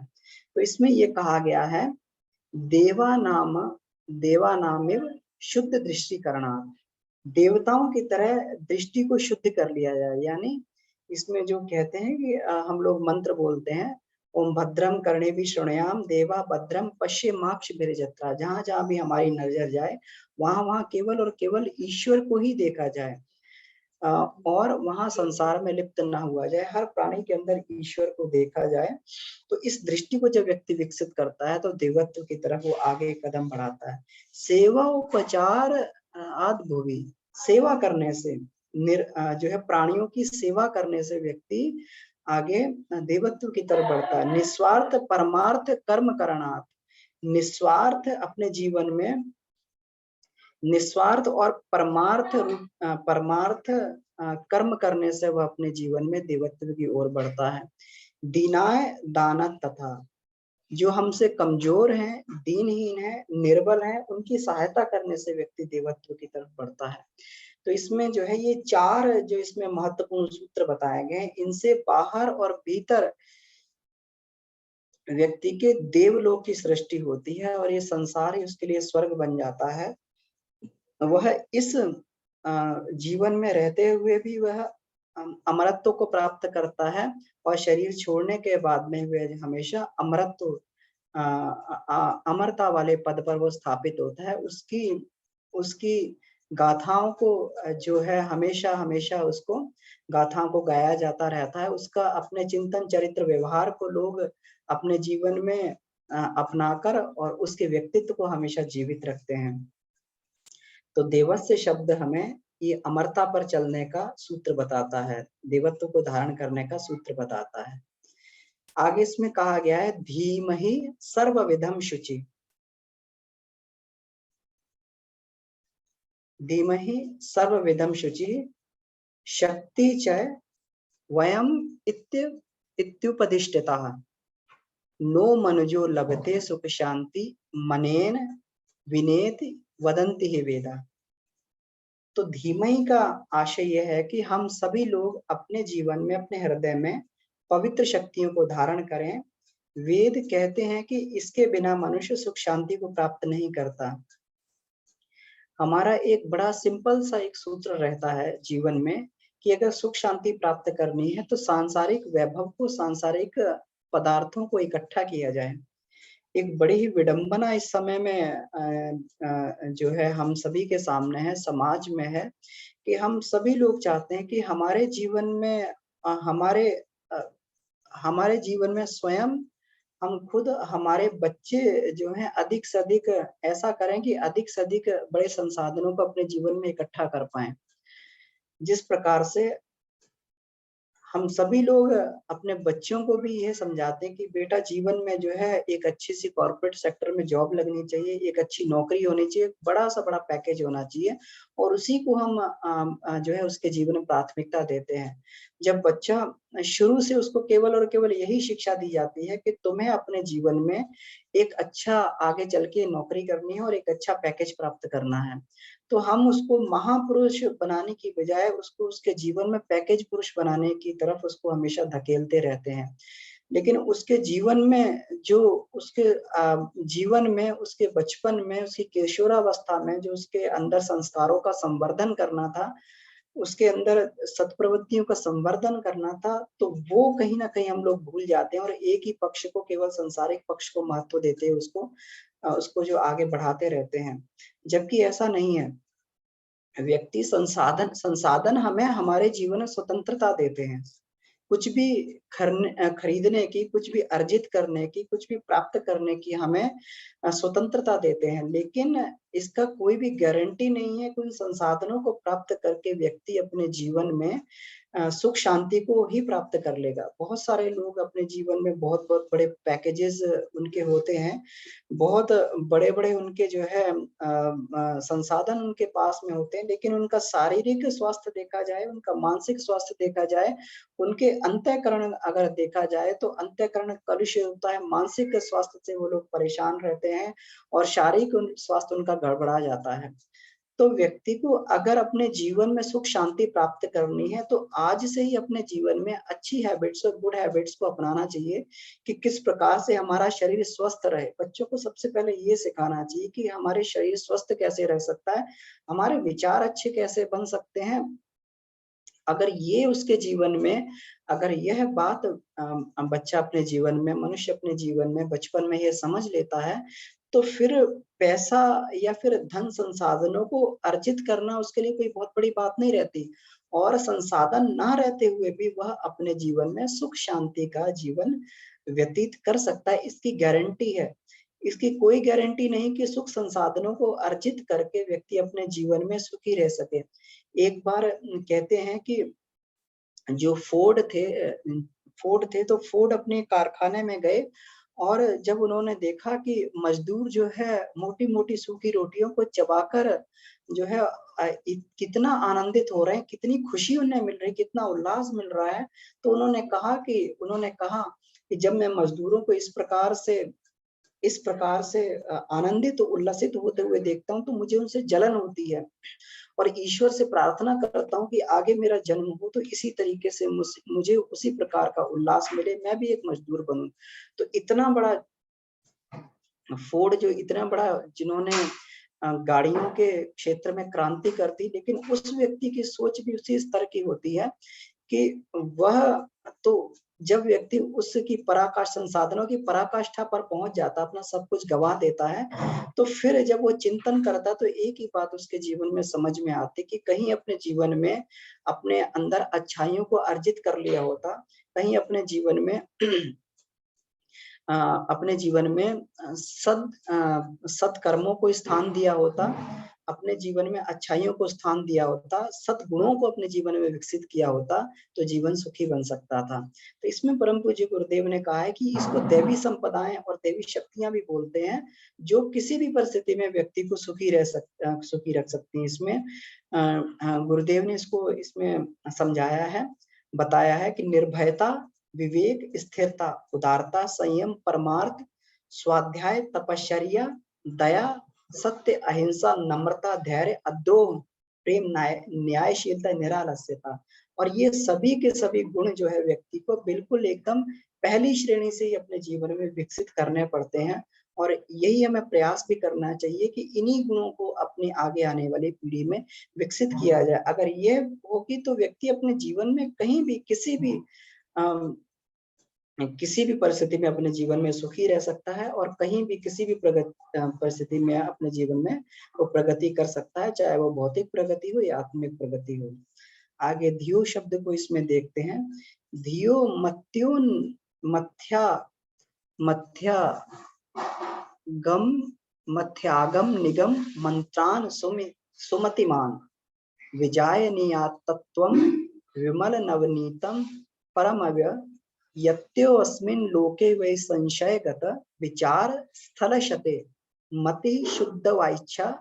तो इसमें ये कहा गया है, देवा नामिव शुद्ध दृष्टिकरणात्, देवताओं की तरह दृष्टि को शुद्ध कर लिया जाए। यानी इसमें जो कहते हैं कि हम लोग मंत्र बोलते हैं, ओम भद्रम कर्णेभिः शृणुयाम देवा भद्रम पश्येमाक्षभिर्यजत्रा, जहां जहां भी हमारी नजर जाए, वहां वहां केवल और केवल ईश्वर को ही देखा जाए, और वहां संसार में लिप्त ना हुआ जाए, हर प्राणी के अंदर ईश्वर को देखा जाए। तो इस दृष्टि को जब व्यक्ति विकसित करता है, तो देवत्व की तरफ वो आगे कदम बढ़ाता है। सेवा उपचार आदि भुवि, सेवा करने से जो है प्राणियों की सेवा करने से व्यक्ति आगे देवत्व की तरफ बढ़ता है। निस्वार्थ परमार्थ कर्म करणार्थ, निस्वार्थ अपने जीवन में, निस्वार्थ और परमार्थ कर्म करने से वह अपने जीवन में देवत्व की ओर बढ़ता है। दीनाय दानत तथा, जो हमसे कमजोर हैं, दीनहीन है, निर्बल है, उनकी सहायता करने से व्यक्ति देवत्व की तरफ बढ़ता है। तो इसमें जो है ये चार जो इसमें महत्वपूर्ण सूत्र बताए गए, इनसे बाहर और भीतर व्यक्ति के देवलोक की सृष्टि होती है, और ये संसार ही उसके लिए स्वर्ग बन जाता है। वह इस जीवन में रहते हुए भी वह अमरत्व को प्राप्त करता है, और शरीर छोड़ने के बाद में वह हमेशा अमरत्व, अमरता वाले पद पर वो स्थापित होता है। उसकी उसकी गाथाओं को जो है हमेशा हमेशा उसको गाथाओं को गाया जाता रहता है। उसका अपने चिंतन चरित्र व्यवहार को लोग अपने जीवन में अपनाकर और उसके व्यक्तित्व को हमेशा जीवित रखते हैं। तो देवस्य शब्द हमें ये अमरता पर चलने का सूत्र बताता है, देवत्व को धारण करने का सूत्र बताता है। आगे इसमें कहा गया है, धीमहि सर्वविधम शुचि, धीमहि सर्वविधम शुचि शक्ति च वयम इत्युपदिष्टतः नो मनुजो लभते सुख शांति मनेन विनेति वदन्ति ही वेदा। तो धीमहि का आशय यह है कि हम सभी लोग अपने जीवन में, अपने हृदय में पवित्र शक्तियों को धारण करें। वेद कहते हैं कि इसके बिना मनुष्य सुख शांति को प्राप्त नहीं करता। हमारा एक बड़ा सिंपल सा एक सूत्र रहता है जीवन में कि अगर सुख शांति प्राप्त करनी है तो सांसारिक वैभव को, सांसारिक पदार्थों को इकट्ठा किया जाए। एक बड़ी ही विडंबना इस समय में जो है हम सभी के सामने है, समाज में है, कि हम सभी लोग चाहते हैं कि हमारे जीवन में हमारे जीवन में स्वयं हम खुद हमारे बच्चे जो हैं अधिक से अधिक ऐसा करें कि अधिक से अधिक बड़े संसाधनों को अपने जीवन में इकट्ठा कर पाएँ। जिस प्रकार से हम सभी लोग अपने बच्चों को भी ये समझाते हैं कि बेटा जीवन में जो है एक अच्छी सी कॉर्पोरेट सेक्टर में जॉब लगनी चाहिए, एक अच्छी नौकरी होनी चाहिए, बड़ा सा बड़ा पैकेज होना चाहिए और उसी को हम जो है उसके जीवन में प्राथमिकता देते हैं। जब बच्चा शुरू से उसको केवल और केवल यही शिक्षा दी जाती है कि तुम्हें अपने जीवन में एक अच्छा आगे चल के नौकरी करनी है और एक अच्छा पैकेज प्राप्त करना है। तो हम उसको महापुरुष बनाने की बजाय उसको उसके जीवन में पैकेज पुरुष बनाने की तरफ उसको हमेशा धकेलते रहते हैं। लेकिन उसके जीवन में जो उसके जीवन में, उसके बचपन में, उसकी किशोरावस्था में जो उसके अंदर संस्कारों का संवर्धन करना था, उसके अंदर सत्प्रवृत्तियों का संवर्धन करना था, तो वो कहीं न कहीं हम लोग भूल जाते हैं और एक ही पक्ष को, केवल सांसारिक पक्ष को महत्व देते हैं, उसको जो आगे बढ़ाते रहते हैं। जबकि ऐसा नहीं है। व्यक्ति संसाधन संसाधन हमें हमारे जीवन में स्वतंत्रता देते हैं। कुछ भी खरीदने की, कुछ भी अर्जित करने की, कुछ भी प्राप्त करने की हमें स्वतंत्रता देते हैं। लेकिन इसका कोई भी गारंटी नहीं है कि उन संसाधनों को प्राप्त करके व्यक्ति अपने जीवन में सुख शांति को ही प्राप्त कर लेगा। बहुत सारे लोग अपने जीवन में बहुत-बहुत बड़े पैकेजेज़ उनके होते हैं। बहुत बड़े-बड़े उनके जो है संसाधन उनके पास में होते हैं, लेकिन उनका शारीरिक स्वास्थ्य देखा जाए, उनका मानसिक स्वास्थ्य देखा जाए, उनके अंतःकरण अगर देखा जाए तो अंतःकरण कलुषित होता है, मानसिक स्वास्थ्य से वो लोग परेशान रहते हैं और शारीरिक स्वास्थ्य उनका गड़बड़ा जाता है। तो व्यक्ति को अगर अपने जीवन में सुख शांति प्राप्त करनी है, तो आज से ही अपने जीवन में अच्छी हैबिट्स और गुड हैबिट्स को अपनाना चाहिए कि किस प्रकार से हमारा शरीर स्वस्थ रहे। बच्चों को सबसे पहले ये सिखाना चाहिए कि हमारे शरीर स्वस्थ कैसे रह सकता है, हमारे विचार अच्छे कैसे बन सकते हैं। अगर ये उसके जीवन में, अगर यह बात बच्चा अपने जीवन में, मनुष्य अपने जीवन में बचपन में ये समझ लेता है, तो फिर पैसा या फिर धन संसाधनों को अर्जित करना उसके लिए कोई बहुत बड़ी बात नहीं रहती और संसाधन ना रहते हुए भी वह अपने जीवन में सुख शांति का जीवन व्यतीत कर सकता है, इसकी गारंटी है। इसकी कोई गारंटी नहीं कि सुख संसाधनों को अर्जित करके व्यक्ति अपने जीवन में सुखी रह सके। एक बार कहते हैं कि जो फ़ोर्ड थे तो फ़ोर्ड अपने कारखाने में गए और जब उन्होंने देखा कि मज़दूर जो है मोटी-मोटी सूखी रोटियों को चबाकर जो है कितना आनंदित हो रहे हैं, कितनी खुशी उन्हें मिल रही है, कितना उल्लास मिल रहा है, तो उन्होंने कहा कि जब मैं मज़दूरों को इस प्रकार से आनंदित उल्लसित होते हुए देखता हूँ, तो मुझे उनसे जलन होती है और ईश्वर से प्रार्थना करता हूँ कि आगे मेरा जन्म हो तो इसी तरीके से मुझे उसी प्रकार का उल्लास मिले, मैं भी एक मजदूर बनूँ। तो इतना बड़ा फ़ोर्ड जो इतना बड़ा जिन्होंने गाड़ियों के क्षेत्र में क्रांति कर दी, लेकिन उस व्यक्ति की सोच भी उसी स्तर की होती है कि वह तो जब व्यक्ति उसकी पराकाष्ठा संसाधनों की पराकाष्ठा पर पहुँच जाता है, अपना सब कुछ गँवा देता है, तो फिर जब वो चिंतन करता है तो एक ही बात उसके जीवन में समझ में आती कि कहीं अपने जीवन में अपने अंदर अच्छाइयों को अर्जित कर लिया होता, कहीं अपने जीवन में सत्कर्मों को स्थान दिया होता, अपने जीवन में अच्छाइयों को स्थान दिया होता, सद्गुणों को अपने जीवन में विकसित किया होता, तो जीवन सुखी बन सकता था। तो इसमें परम पूज्य गुरुदेव ने कहा है कि इसको दैवी संपदाएँ और दैवी शक्तियाँ भी बोलते हैं, जो किसी भी परिस्थिति में व्यक्ति को सुखी रख सकती हैं। इसमें गुरुदेव ने इसको इसमें समझाया है, बताया है कि निर्भयता, विवेक, स्थिरता, उदारता, संयम, परमार्थ, स्वाध्याय, तपश्चर्या, दया, सत्य, अहिंसा, नम्रता, धैर्य, अद्रोह, प्रेम, न्यायशीलता, निरालस्यता और ये सभी के सभी गुण जो है व्यक्ति को बिल्कुल एकदम पहली श्रेणी से ही अपने जीवन में विकसित करने पड़ते हैं और यही हमें प्रयास भी करना चाहिए कि इन्हीं गुणों को अपनी आगे आने वाली पीढ़ी में विकसित किया जाए। अगर ये होगी तो व्यक्ति अपने जीवन में कहीं भी किसी भी परिस्थिति में अपने जीवन में सुखी रह सकता है और कहीं भी किसी भी परिस्थिति में अपने जीवन में वो प्रगति कर सकता है, चाहे वो भौतिक प्रगति हो या आत्मिक प्रगति हो। आगे धियो शब्द को इसमें देखते हैं। धियो मत्योन्मथ्या मध्यागम निगम मंत्रान सुमतिमान विजायनीयात् तत्त्वं विमल नवनीतम परमव्य यत्योऽस्मिन् लोके वै संशयगत विचार स्थलशते मति शुद्ध वाइच्छा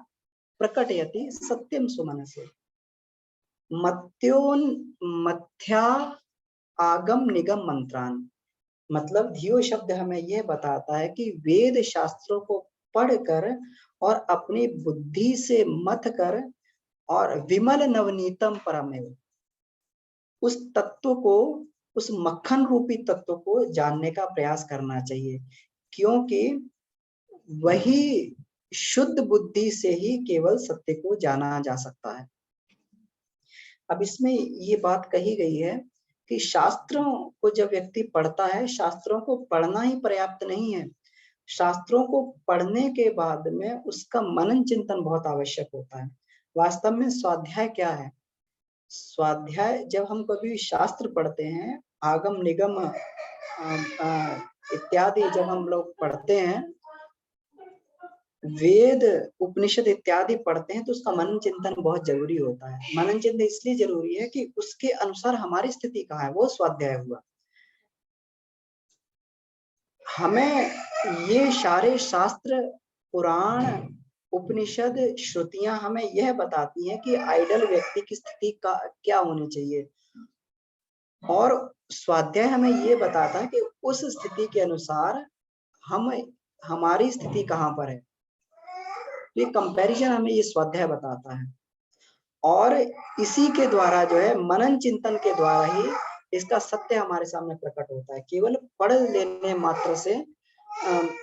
प्रकटयति सत्यम सुमनसे। मध्या आगम निगम मंत्रान, मतलब धियो शब्द हमें यह बताता है कि वेद शास्त्रों को पढ़कर और अपनी बुद्धि से मथ कर और विमल नवनीतम परमेव, उस तत्व को, उस मक्खन रूपी तत्व को जानने का प्रयास करना चाहिए, क्योंकि वही शुद्ध बुद्धि से ही केवल सत्य को जाना जा सकता है। अब इसमें ये बात कही गई है कि शास्त्रों को जब व्यक्ति पढ़ता है, शास्त्रों को पढ़ना ही पर्याप्त नहीं है, शास्त्रों को पढ़ने के बाद में उसका मनन चिंतन बहुत आवश्यक होता है। वास्तव में स्वाध्याय क्या है? स्वाध्याय, जब हम कभी शास्त्र पढ़ते हैं, आगम निगम इत्यादि जब हम लोग पढ़ते हैं, वेद उपनिषद इत्यादि पढ़ते हैं, तो उसका मनन चिंतन बहुत जरूरी होता है। मनन चिंतन इसलिए जरूरी है कि उसके अनुसार हमारी स्थिति कहाँ है, वो स्वाध्याय हुआ। हमें ये सारे शास्त्र, पुराण, उपनिषद, श्रुतियां हमें यह बताती हैं कि आइडल व्यक्ति की स्थिति का क्या होनी चाहिए, और स्वाध्याय हमें ये बताता है कि उस स्थिति के अनुसार हमारी स्थिति कहाँ पर है। ये कंपैरिजन हमें ये स्वाध्याय बताता है, और इसी के द्वारा जो है मनन चिंतन के द्वारा ही इसका सत्य हमारे सामने प्रकट होता है। केवल पढ़ लेने मात्र से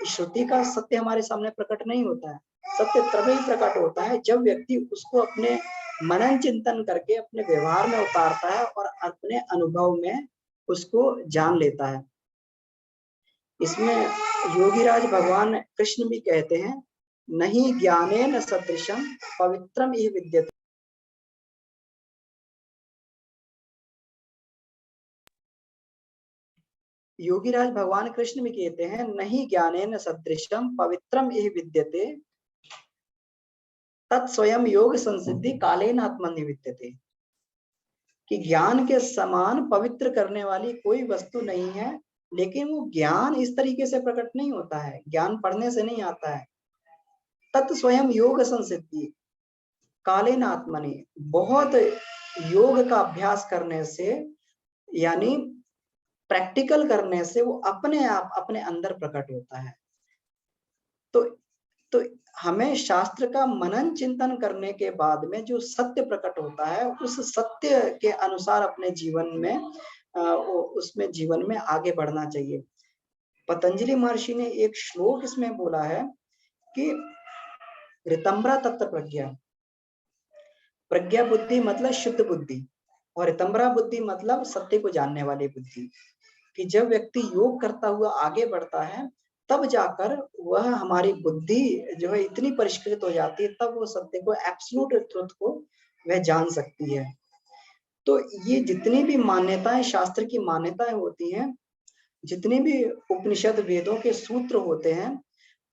श्रुति का सत्य हमारे सामने प्रकट नहीं होता है। सत्य तभी प्रकट होता है जब व्यक्ति उसको अपने मनन चिंतन करके अपने व्यवहार में उतारता है और अपने अनुभव में उसको जान लेता है। इसमें योगीराज भगवान कृष्ण भी कहते हैं, नहीं ज्ञानेन सदृशम पवित्रम इह विद्यते। योगीराज भगवान कृष्ण भी कहते हैं, नहीं ज्ञानेन सदृशम पवित्रम इह विद्यते तत्स्वयं योग संसिद्धि कालेन आत्मनि विद्यते, कि ज्ञान के समान पवित्र करने वाली कोई वस्तु नहीं है, लेकिन वो ज्ञान इस तरीके से प्रकट नहीं होता है, ज्ञान पढ़ने से नहीं आता है। तत्स्वयं योग संसिद्धि कालेन आत्मनि, बहुत योग का अभ्यास करने से, यानी प्रैक्टिकल करने से वो अपने आप अपने अंदर प्रकट होता है। तो हमें शास्त्र का मनन चिंतन करने के बाद में जो सत्य प्रकट होता है, उस सत्य के अनुसार अपने जीवन में उसमें जीवन में आगे बढ़ना चाहिए। पतंजलि महर्षि ने एक श्लोक इसमें बोला है कि ऋतंभरा तत्व प्रज्ञा, प्रज्ञा बुद्धि मतलब शुद्ध बुद्धि, और ऋतंभरा बुद्धि मतलब सत्य को जानने वाली बुद्धि, कि जब व्यक्ति योग करता हुआ आगे बढ़ता है, तब जाकर वह हमारी बुद्धि जो है इतनी परिष्कृत हो जाती है, तब वो सत्य को, एब्सोल्यूट ट्रुथ को वह जान सकती है। तो ये जितनी भी मान्यताएं, शास्त्र की मान्यताएं होती हैं, जितने भी उपनिषद वेदों के सूत्र होते हैं,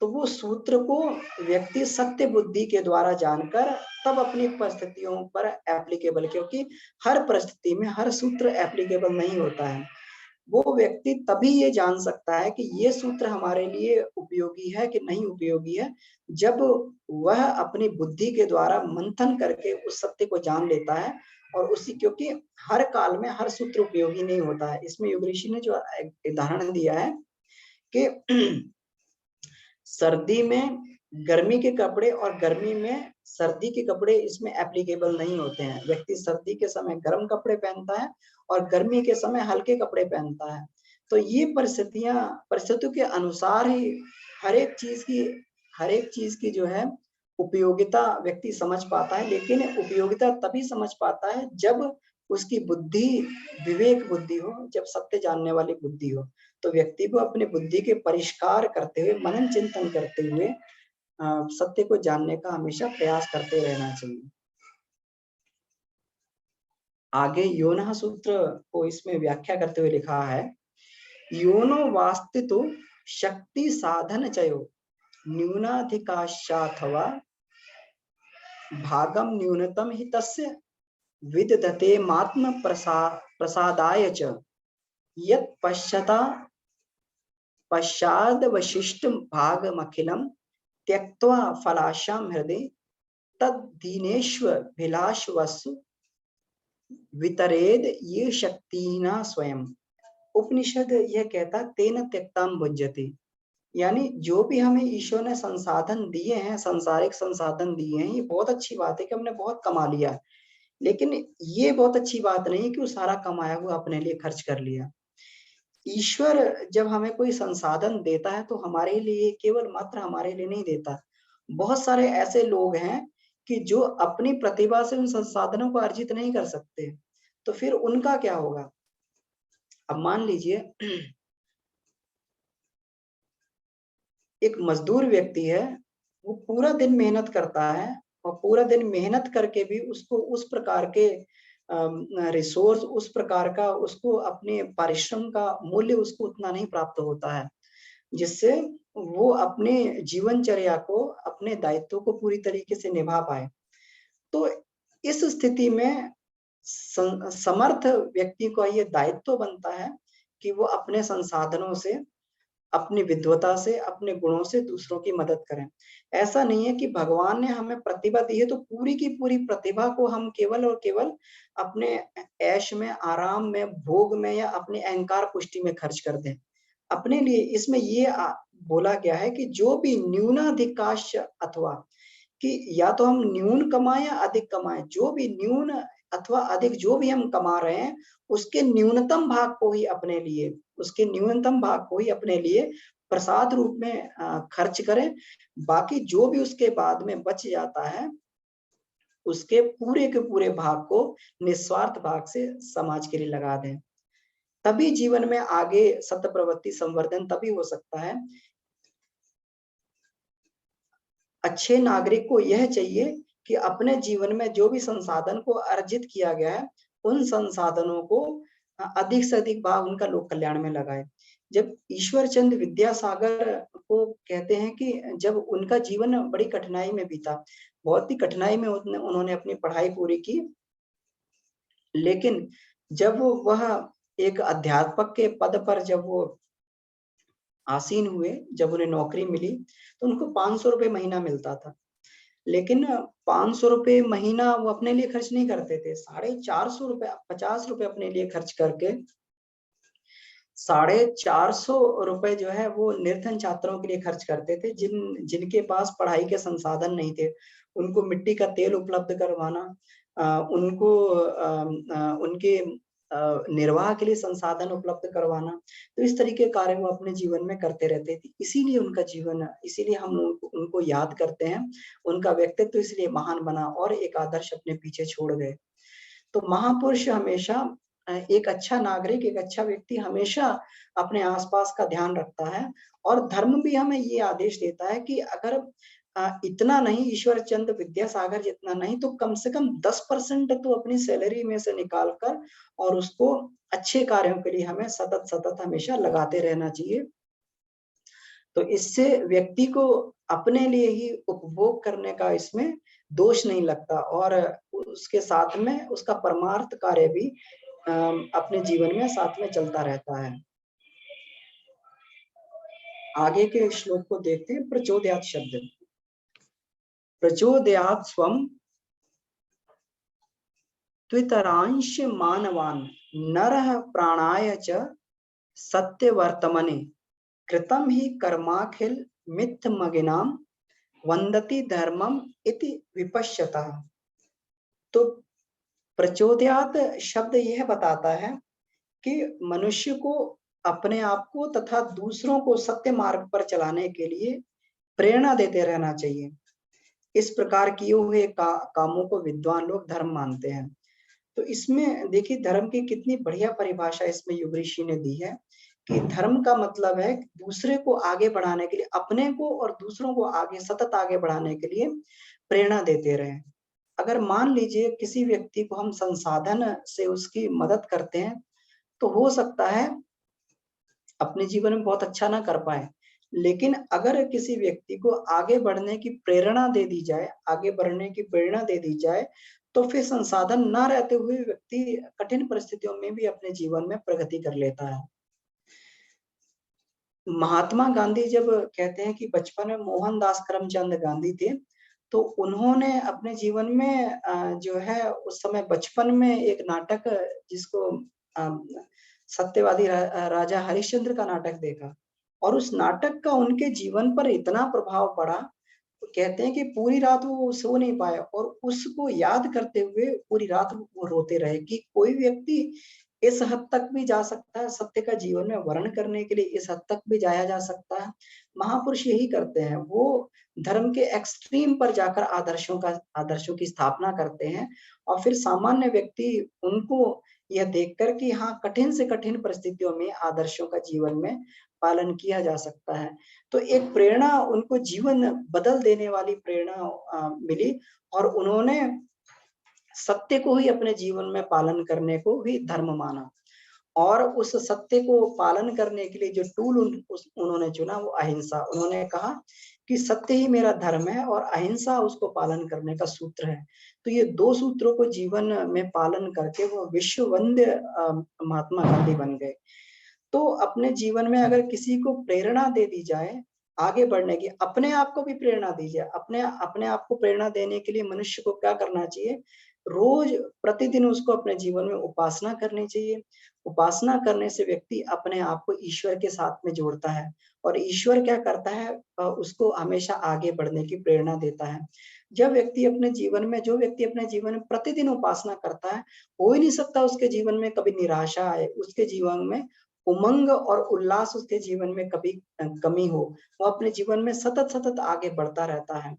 तो वो सूत्र को व्यक्ति सत्य बुद्धि के द्वारा जानकर तब अपनी परिस्थितियों पर एप्लीकेबल, क्योंकि हर परिस्थिति में हर सूत्र एप्लीकेबल नहीं होता है। वो व्यक्ति तभी ये जान सकता है कि ये सूत्र हमारे लिए उपयोगी है कि नहीं उपयोगी है, जब वह अपनी बुद्धि के द्वारा मंथन करके उस सत्य को जान लेता है। और उसी, क्योंकि हर काल में हर सूत्र उपयोगी नहीं होता है। इसमें योग ऋषि ने जो उदाहरण दिया है कि सर्दी में गर्मी के कपड़े और गर्मी में सर्दी के कपड़े इसमें एप्लीकेबल नहीं होते हैं। व्यक्ति सर्दी के समय गर्म कपड़े पहनता है और गर्मी के समय हल्के कपड़े पहनता है। तो ये परिस्थितियों के अनुसार ही हर एक चीज की जो है उपयोगिता व्यक्ति समझ पाता है। लेकिन उपयोगिता तभी समझ पाता है जब उसकी बुद्धि विवेक बुद्धि हो, जब सत्य जानने वाली बुद्धि हो। तो व्यक्ति को अपने बुद्धि के परिष्कार करते हुए, मनन चिंतन करते हुए सत्य को जानने का हमेशा प्रयास करते रहना चाहिए। आगे योनः सूत्र को इसमें व्याख्या करते हुए लिखा है, योनो वास्तितो शक्ति साधन चयो न्यूनाधिकाशाथवा भागम न्यूनतम हि तस्य विदधते मात्म प्रसादाय च यत् पश्चाद वशिष्ठ भागमखिलम त्यक्त्वा फलाशाम हृदय तद्दीनेष्वभिलाषवसु वितरेद ये शक्तिना स्वयं। उपनिषद यह कहता तेन त्यक्ताम भुज्यते, यानी जो भी हमें ईश्वर ने संसाधन दिए हैं, सांसारिक संसाधन दिए हैं, ये बहुत अच्छी बात है कि हमने बहुत कमा लिया, लेकिन ये बहुत अच्छी बात नहीं कि वो सारा कमाया हुआ अपने लिए खर्च कर लिया। ईश्वर जब हमें कोई संसाधन देता है तो हमारे लिए, केवल मात्र हमारे लिए नहीं देता। बहुत सारे ऐसे लोग हैं कि जो अपनी प्रतिभा से उन संसाधनों को अर्जित नहीं कर सकते, तो फिर उनका क्या होगा? अब मान लीजिए एक मजदूर व्यक्ति है, वो पूरा दिन मेहनत करता है और पूरा दिन मेहनत करके भी उसको उस प्रकार के रिसोर्स, उस प्रकार का उसको अपने परिश्रम का मूल्य उसको उतना नहीं प्राप्त होता है, जिससे वो अपने जीवनचर्या को, अपने दायित्व को पूरी तरीके से निभा पाए। तो इस स्थिति में समर्थ व्यक्ति को ये दायित्व बनता है कि वो अपने संसाधनों से, अपनी विद्वता से, अपने गुणों से दूसरों की मदद करें। ऐसा नहीं है कि भगवान ने हमें प्रतिभा दी है तो पूरी की पूरी प्रतिभा को हम केवल और केवल अपने ऐश में, आराम में, भोग में या अपने अहंकार पुष्टि में खर्च कर दें। अपने लिए इसमें ये बोला गया है कि जो भी न्यूनाधिकाश अथवा, कि या तो हम न्यून कमाएं या अधिक कमाएं, जो भी न्यून अथवा अधिक जो भी हम कमा रहे हैं उसके न्यूनतम भाग को ही अपने लिए, उसके न्यूनतम भाग को ही अपने लिए प्रसाद रूप में खर्च करें। बाकी जो भी उसके बाद में बच जाता है उसके पूरे के पूरे भाग को निस्वार्थ भाग से समाज के लिए लगा दें। तभी जीवन में आगे सत्य प्रवृत्ति संवर्धन तभी हो सकता है। अच्छे नागरिक को यह चाहिए कि अपने जीवन में जो भी संसाधन को अर्जित किया गया है उन संसाधनों को अधिक से अधिक भाग उनका लोक कल्याण में लगाए। जब ईश्वर चंद विद्यासागर को कहते हैं कि जब उनका जीवन बड़ी कठिनाई में बीता, बहुत ही कठिनाई में उन्होंने अपनी पढ़ाई पूरी की, लेकिन जब वह एक अध्यापक के पद पर जब वो आसीन हुए, जब उन्हें नौकरी मिली तो उनको 500 रुपए महीना मिलता था, लेकिन 500 रुपए महीना वो अपने लिए खर्च नहीं करते थे। 450 रुपए, 50 रुपए अपने लिए खर्च करके 450 रुपए जो है वो निर्धन छात्रों के लिए खर्च करते थे, जिनके पास पढ़ाई के संसाधन नहीं थे। उनको मिट्टी का तेल उपलब्ध करवाना, उनको उनके निर्वाह के लिए संसाधन उपलब्ध करवाना, तो इस तरीके के कार्य वो अपने जीवन में करते रहते थे। इसीलिए उनका जीवन, इसीलिए हम उनको याद करते हैं, उनका व्यक्तित्व इसलिए महान बना और एक आदर्श अपने पीछे छोड़ गए। तो महापुरुष हमेशा, एक अच्छा नागरिक, एक अच्छा व्यक्ति हमेशा अपने आसपास का ध्यान रखता है, और धर्म भी हमें ये आदेश देता है कि अगर इतना नहीं, ईश्वर चंद विद्यासागर जितना नहीं, तो कम से कम 10% तो अपनी सैलरी में से निकाल कर और उसको अच्छे कार्यों के लिए हमें सतत हमेशा लगाते रहना चाहिए। तो इससे व्यक्ति को अपने लिए ही उपभोग करने का इसमें दोष नहीं लगता, और उसके साथ में उसका परमार्थ कार्य भी अपने जीवन में साथ में चलता रहता है। आगे के श्लोक को देखते हैं। प्रचोदयात् शब्द, प्रचोदयात् स्वम त्वितरांश मानवान् नरः प्राणाय च सत्यवर्तमने कृतम ही कर्माखिल मिथ्यमगिनाम वंदति धर्मम इति विपश्यता। तो प्रचोदयात् शब्द यह बताता है कि मनुष्य को अपने आप को तथा दूसरों को सत्य मार्ग पर चलाने के लिए प्रेरणा देते रहना चाहिए। इस प्रकार किए हुए कामों को विद्वान लोग धर्म मानते हैं। तो इसमें देखिए धर्म की कितनी बढ़िया परिभाषा इसमें युग ऋषि ने दी है कि धर्म का मतलब है दूसरे को आगे बढ़ाने के लिए, अपने को और दूसरों को आगे सतत आगे बढ़ाने के लिए प्रेरणा देते रहें। अगर मान लीजिए किसी व्यक्ति को हम संसाधन से उसकी मदद करते हैं तो हो सकता है अपने जीवन में बहुत अच्छा ना कर पाए, लेकिन अगर किसी व्यक्ति को आगे बढ़ने की प्रेरणा दे दी जाए, आगे बढ़ने की प्रेरणा दे दी जाए, तो फिर संसाधन ना रहते हुए व्यक्ति कठिन परिस्थितियों में भी अपने जीवन में प्रगति कर लेता है। महात्मा गांधी जब कहते हैं कि बचपन में मोहनदास करमचंद गांधी थे, तो उन्होंने अपने जीवन में जो है उस समय बचपन में एक नाटक जिसको सत्यवादी राजा हरिश्चंद्र का नाटक देखा और उस नाटक का उनके जीवन पर इतना प्रभाव पड़ा, तो कहते हैं कि पूरी रात वो सो नहीं पाए और उसको याद करते हुए पूरी रात वो रोते रहे कि कोई व्यक्ति इस हद तक भी जा सकता है, सत्य का जीवन में वर्ण करने के लिए इस हद तक भी जाया जा सकता है। महापुरुष यही करते हैं, वो धर्म के एक्सट्रीम पर जाकर आदर्शों की स्थापना करते हैं और फिर सामान्य व्यक्ति उनको यह देखकर कि हाँ, कठिन से कठिन परिस्थितियों में आदर्शों का जीवन में पालन किया जा सकता है। तो एक प्रेरणा उनको जीवन बदल देने वाली प्रेरणा मिली और उन्होंने सत्य को ही अपने जीवन में पालन करने को ही धर्म माना और उस सत्य को पालन करने के लिए जो टूल उन्होंने चुना वो अहिंसा। उन्होंने कहा कि सत्य ही मेरा धर्म है और अहिंसा उसको पालन करने का सूत्र है। तो ये 2 सूत्रों को जीवन में पालन करके वो विश्व वंद्य महात्मा गांधी बन गए। तो अपने जीवन में अगर किसी को प्रेरणा दे दी जाए आगे बढ़ने की, अपने आप को भी प्रेरणा दीजिए। अपने अपने आप को प्रेरणा देने के लिए मनुष्य को क्या करना चाहिए? रोज प्रतिदिन उसको अपने जीवन में उपासना करनी चाहिए। उपासना करने से व्यक्ति अपने आप को ईश्वर के साथ में जोड़ता है और ईश्वर क्या करता है? उसको हमेशा आगे बढ़ने की प्रेरणा देता है। जो व्यक्ति अपने जीवन में प्रतिदिन उपासना करता है, हो ही नहीं सकता उसके जीवन में कभी निराशा आए, उसके जीवन में उमंग और उल्लास उसके जीवन में कभी कमी हो। वो अपने जीवन में सतत आगे बढ़ता रहता है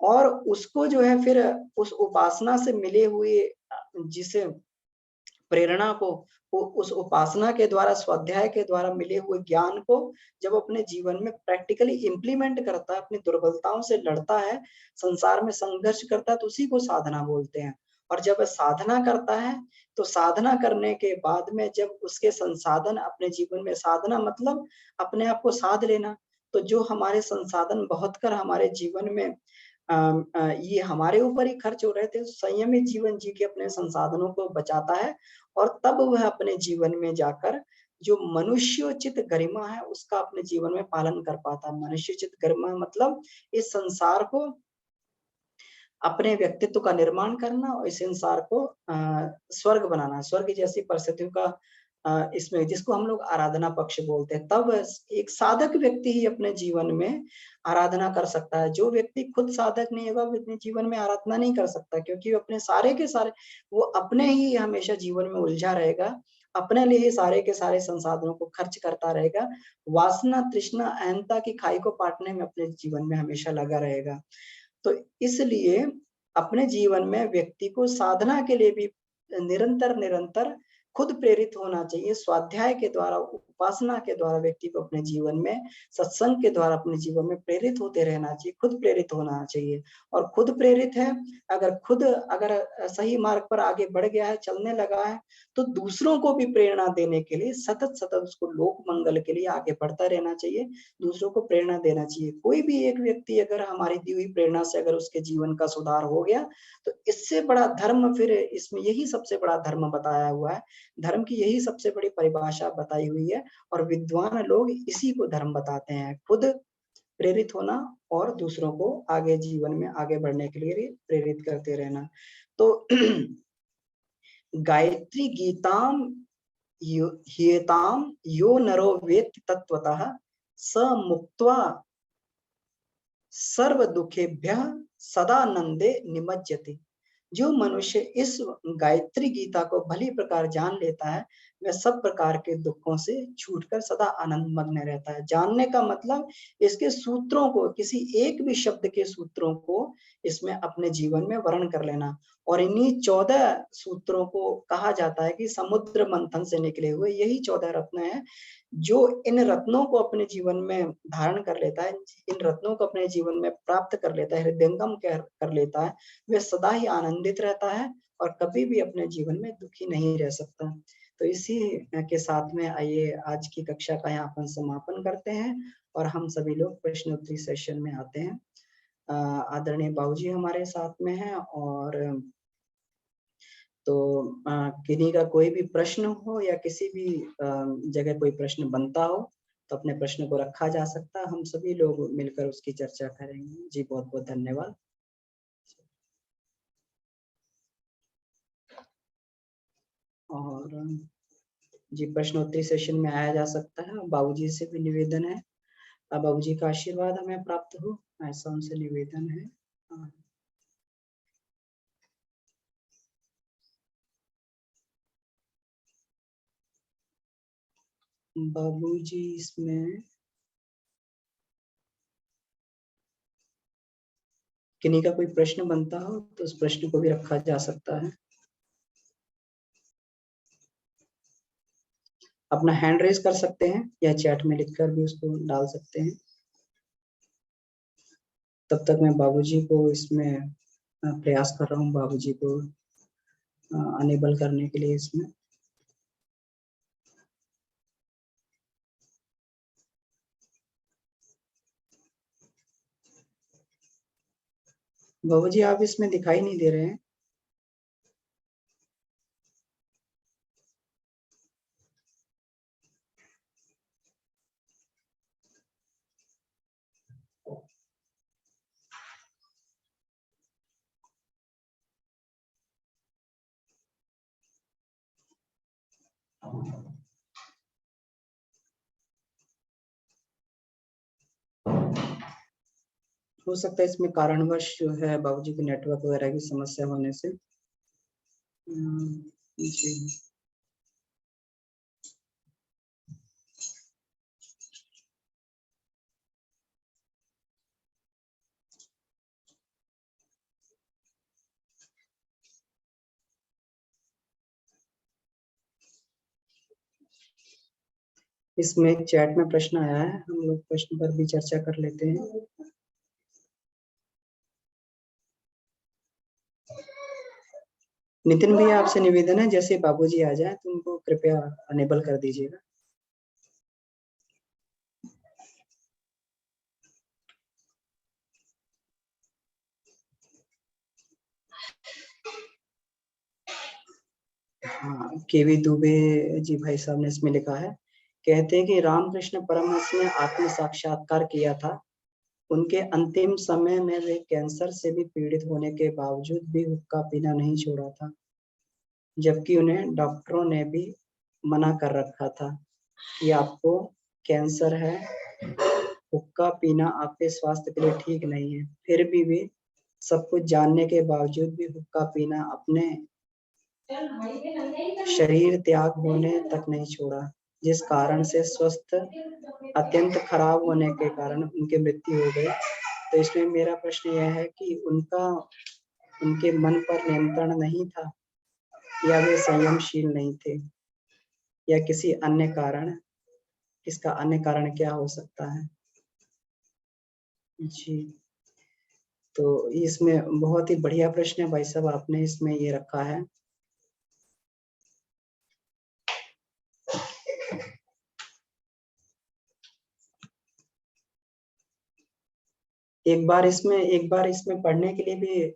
और उसको जो है फिर उस उपासना से मिले हुए जिसे प्रेरणा को वो उस उपासना के द्वारा, स्वाध्याय के द्वारा मिले हुए ज्ञान को जब अपने जीवन में प्रैक्टिकली इम्प्लीमेंट करता है, अपनी दुर्बलताओं से लड़ता है, संसार में संघर्ष करता है, तो उसी को साधना बोलते हैं। और जब साधना करता है, तो साधना करने के बाद में जब उसके संसाधन अपने जीवन में, साधना मतलब अपने आप को साध लेना, तो जो हमारे संसाधन बहुत कर हमारे जीवन में ये हमारे ऊपर ही खर्च हो रहे थे, संयमित जीवन जी के अपने संसाधनों को बचाता है और तब वह अपने जीवन में जाकर जो मनुष्योचित गरिमा है उसका अपने जीवन में पालन कर पाता है। मनुष्योचित गरिमा मतलब इस संसार को अपने व्यक्तित्व का निर्माण करना और इस संसार को स्वर्ग बनाना, स्वर्ग जैसी परिस्थितियों का इसमें जिसको हम लोग आराधना पक्ष बोलते हैं। तब एक साधक व्यक्ति ही अपने जीवन में आराधना कर सकता है। जो व्यक्ति खुद साधक नहीं होगा वो अपने जीवन में आराधना नहीं कर सकता, क्योंकि वो अपने सारे के सारे वो अपने ही हमेशा जीवन में उलझा रहेगा, अपने लिए ही सारे के सारे संसाधनों को खर्च करता रहेगा, वासना, तृष्णा, अहंता की खाई को पाटने में अपने जीवन में हमेशा लगा रहेगा। तो इसलिए अपने जीवन में व्यक्ति को साधना के लिए भी निरंतर खुद प्रेरित होना चाहिए। स्वाध्याय के द्वारा, उपासना के द्वारा व्यक्ति को अपने जीवन में, सत्संग के द्वारा अपने जीवन में प्रेरित होते रहना चाहिए, खुद प्रेरित होना चाहिए। और खुद प्रेरित है, अगर सही मार्ग पर आगे बढ़ गया है, चलने लगा है, तो दूसरों को भी प्रेरणा देने के लिए सतत उसको लोक मंगल के लिए आगे बढ़ता रहना चाहिए, दूसरों को प्रेरणा देना चाहिए। कोई भी एक व्यक्ति अगर हमारी दी हुई प्रेरणा से अगर उसके जीवन का सुधार हो गया, तो इससे बड़ा धर्म फिर इसमें यही सबसे बड़ा धर्म बताया हुआ है। धर्म की यही सबसे बड़ी परिभाषा बताई हुई है और विद्वान लोग इसी को धर्म बताते हैं। खुद प्रेरित होना और दूसरों को आगे जीवन में आगे बढ़ने के लिए प्रेरित करते रहना। तो गायत्री गीताम ह्येताम यो नरो वेत्ति तत्वतः स मुक्त्वा सर्व दुखेभ्यः सदानंदे निमज्जति। जो मनुष्य इस गायत्री गीता को भली प्रकार जान लेता है, वह सब प्रकार के दुखों से छूटकर सदा आनंद मग्न रहता है। जानने का मतलब इसके सूत्रों को, किसी एक भी शब्द के सूत्रों को इसमें अपने जीवन में वर्ण कर लेना। और इन्हीं 14 सूत्रों को कहा जाता है कि समुद्र मंथन से निकले हुए यही 14 रत्न है। जो इन रत्नों को अपने जीवन में धारण कर लेता है, इन रत्नों को अपने जीवन में प्राप्त कर लेता है, हृदयंगम कर लेता है, वह सदा ही आनंदित रहता है और कभी भी अपने जीवन में दुखी नहीं रह सकता। तो इसी के साथ में आइए आज की कक्षा का यहाँ अपन समापन करते हैं और हम सभी लोग प्रश्नोत्तरी सेशन में आते हैं। आदरणीय बाबूजी हमारे साथ में हैं, और तो किन्हीं का कोई भी प्रश्न हो या किसी भी जगह कोई प्रश्न बनता हो तो अपने प्रश्न को रखा जा सकता है, हम सभी लोग मिलकर उसकी चर्चा करेंगे। जी बहुत बहुत धन्यवाद। और जी प्रश्नोत्तरी सेशन में आया जा सकता है। बाबूजी से भी निवेदन है, बाबूजी का आशीर्वाद हमें प्राप्त हो, ऐसा उनसे निवेदन है। बाबूजी इसमें किन्हीं का कोई प्रश्न बनता हो तो उस प्रश्न को भी रखा जा सकता है। अपना हैंड रेज कर सकते हैं या चैट में लिखकर भी उसको डाल सकते हैं। तब तक मैं बाबूजी को इसमें प्रयास कर रहा हूँ, बाबूजी को अनेबल करने के लिए इसमें। बाबूजी आप इसमें दिखाई नहीं दे रहे हैं। हो सकता है इसमें कारणवश जो है बाबूजी को नेटवर्क वगैरह की समस्या होने से। जी इसमें एक चैट में प्रश्न आया है, हम लोग प्रश्न पर भी चर्चा कर लेते हैं। नितिन भैया आपसे निवेदन है, जैसे बाबूजी आ जाए तो उनको कृपया अनेबल कर दीजिएगा। हाँ, केवी दुबे जी भाई साहब ने इसमें लिखा है, कहते हैं कि रामकृष्ण परमहंस ने आत्म साक्षात्कार किया था। उनके अंतिम समय में वे कैंसर से भी पीड़ित होने के बावजूद भी हुक्का पीना नहीं छोड़ा था, जबकि उन्हें डॉक्टरों ने भी मना कर रखा था कि आपको कैंसर है, हुक्का पीना आपके स्वास्थ्य के लिए ठीक नहीं है। फिर भी वे सब कुछ जानने के बावजूद भी हुक्का पीना अपने शरीर त्याग होने तक नहीं छोड़ा, जिस कारण से स्वस्थ अत्यंत खराब होने के कारण उनकी मृत्यु हो गई। तो इसमें मेरा प्रश्न यह है कि उनके मन पर नियंत्रण नहीं था, या वे संयमशील नहीं थे, या किसी अन्य कारण, इसका अन्य कारण क्या हो सकता है? जी तो इसमें बहुत ही बढ़िया प्रश्न है भाई साहब, आपने इसमें ये रखा है। एक बार इसमें पढ़ने के लिए भी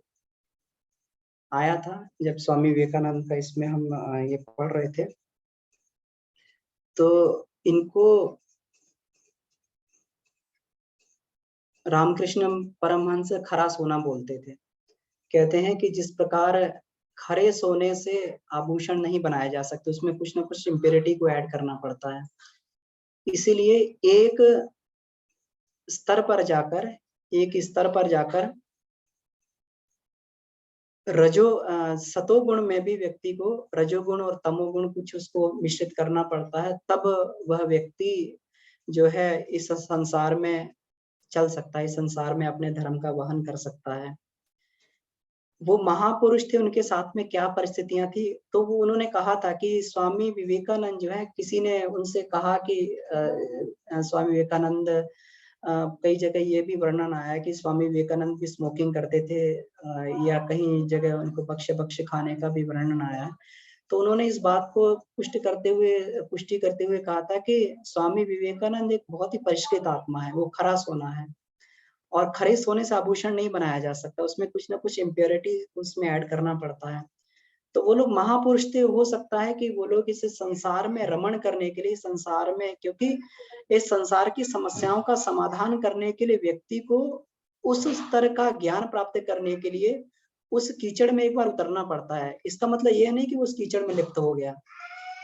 आया था, जब स्वामी विवेकानंद का इसमें हम ये पढ़ रहे थे, तो इनको रामकृष्ण परमहंस खरा सोना बोलते थे। कहते हैं कि जिस प्रकार खरे सोने से आभूषण नहीं बनाए जा सकते, उसमें कुछ ना कुछ इम्प्योरिटी को ऐड करना पड़ता है। इसीलिए एक स्तर पर जाकर सतोगुण में भी व्यक्ति को रजोगुण और तमोगुण कुछ उसको मिश्रित करना पड़ता है, तब वह व्यक्ति जो है इस संसार में चल सकता है, इस संसार में अपने धर्म का वहन कर सकता है। वो महापुरुष थे, उनके साथ में क्या परिस्थितियां थी, तो वो उन्होंने कहा था कि स्वामी विवेकानंद जो है, किसी ने उनसे कहा कि स्वामी विवेकानंद, कई जगह ये भी वर्णन आया कि स्वामी विवेकानंद भी स्मोकिंग करते थे, या कहीं जगह उनको बक्श खाने का भी वर्णन आया है। तो उन्होंने इस बात को पुष्टि करते हुए कहा था कि स्वामी विवेकानंद एक बहुत ही परिष्कृत आत्मा है, वो खरा सोना है और खरे सोने से आभूषण नहीं बनाया जा सकता, उसमें कुछ ना कुछ इम्प्योरिटी उसमें ऐड करना पड़ता है। तो वो लोग महापुरुष थे, हो सकता है कि वो लोग इस संसार में रमण करने के लिए, संसार में, क्योंकि इस संसार की समस्याओं का समाधान करने के लिए व्यक्ति को उस स्तर का ज्ञान प्राप्त करने के लिए उस कीचड़ में एक बार उतरना पड़ता है। इसका मतलब ये नहीं कि वो उस कीचड़ में लिप्त हो गया,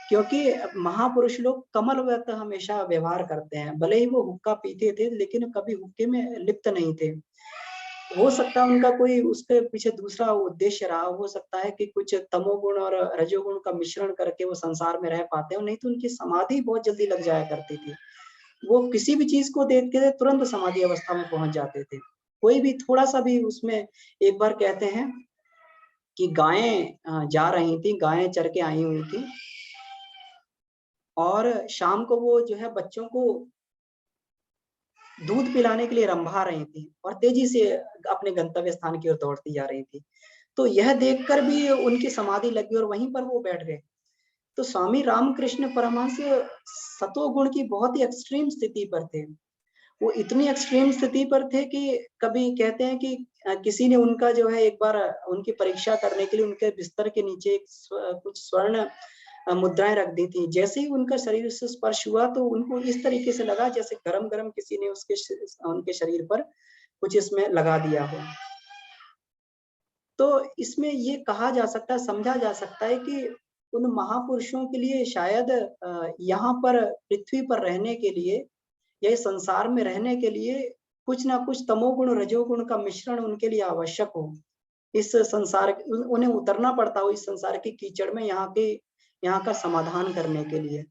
क्योंकि महापुरुष लोग कमलवत हमेशा व्यवहार करते हैं। भले ही वो हुक्का पीते थे लेकिन कभी हुक्के में लिप्त नहीं थे। हो सकता है उनका कोई उसके पीछे दूसरा उद्देश्य रहा, हो सकता है कि कुछ तमोगुण और रजोगुण का मिश्रण करके वो संसार में रह पाते हो, नहीं तो उनकी समाधि बहुत जल्दी लग जाया करती थी। वो किसी भी चीज को देखते थे तुरंत समाधि अवस्था में पहुंच जाते थे। कोई भी थोड़ा सा भी उसमें, एक बार कहते हैं कि गायें जा रही थी, गायें चर के आई हुई थी और शाम को वो जो है बच्चों को दूध पिलाने के लिए रंभा रही थी और तेजी से अपने गंतव्य स्थान की ओर दौड़ती जा रही थी। तो यह देखकर भी उनकी समाधि लगी और वहीं पर वो बैठ गए। तो स्वामी रामकृष्ण परमहंस सतोगुण की बहुत ही एक्सट्रीम स्थिति पर थे। वो इतनी एक्सट्रीम स्थिति पर थे कि कभी कहते हैं कि किसी ने उनका जो है एक बार उनकी परीक्षा करने के लिए उनके बिस्तर के नीचे कुछ स्वर्ण मुद्राएं रख दी थी। जैसे ही उनका शरीर से स्पर्श हुआ तो उनको इस तरीके से लगा जैसे गरम-गरम किसी ने उनके शरीर पर कुछ इसमें लगा दिया हो। तो इसमें ये कहा जा सकता है, समझा जा सकता है कि उन महापुरुषों के लिए शायद यहाँ पर पृथ्वी पर रहने के लिए या इस संसार में रहने के लिए कुछ ना कुछ तमोगुण रजोगुण का मिश्रण उनके लिए आवश्यक हो। इस संसार उन्हें उतरना पड़ता हो इस संसार की कीचड़ में, यहाँ का समाधान करने के लिए।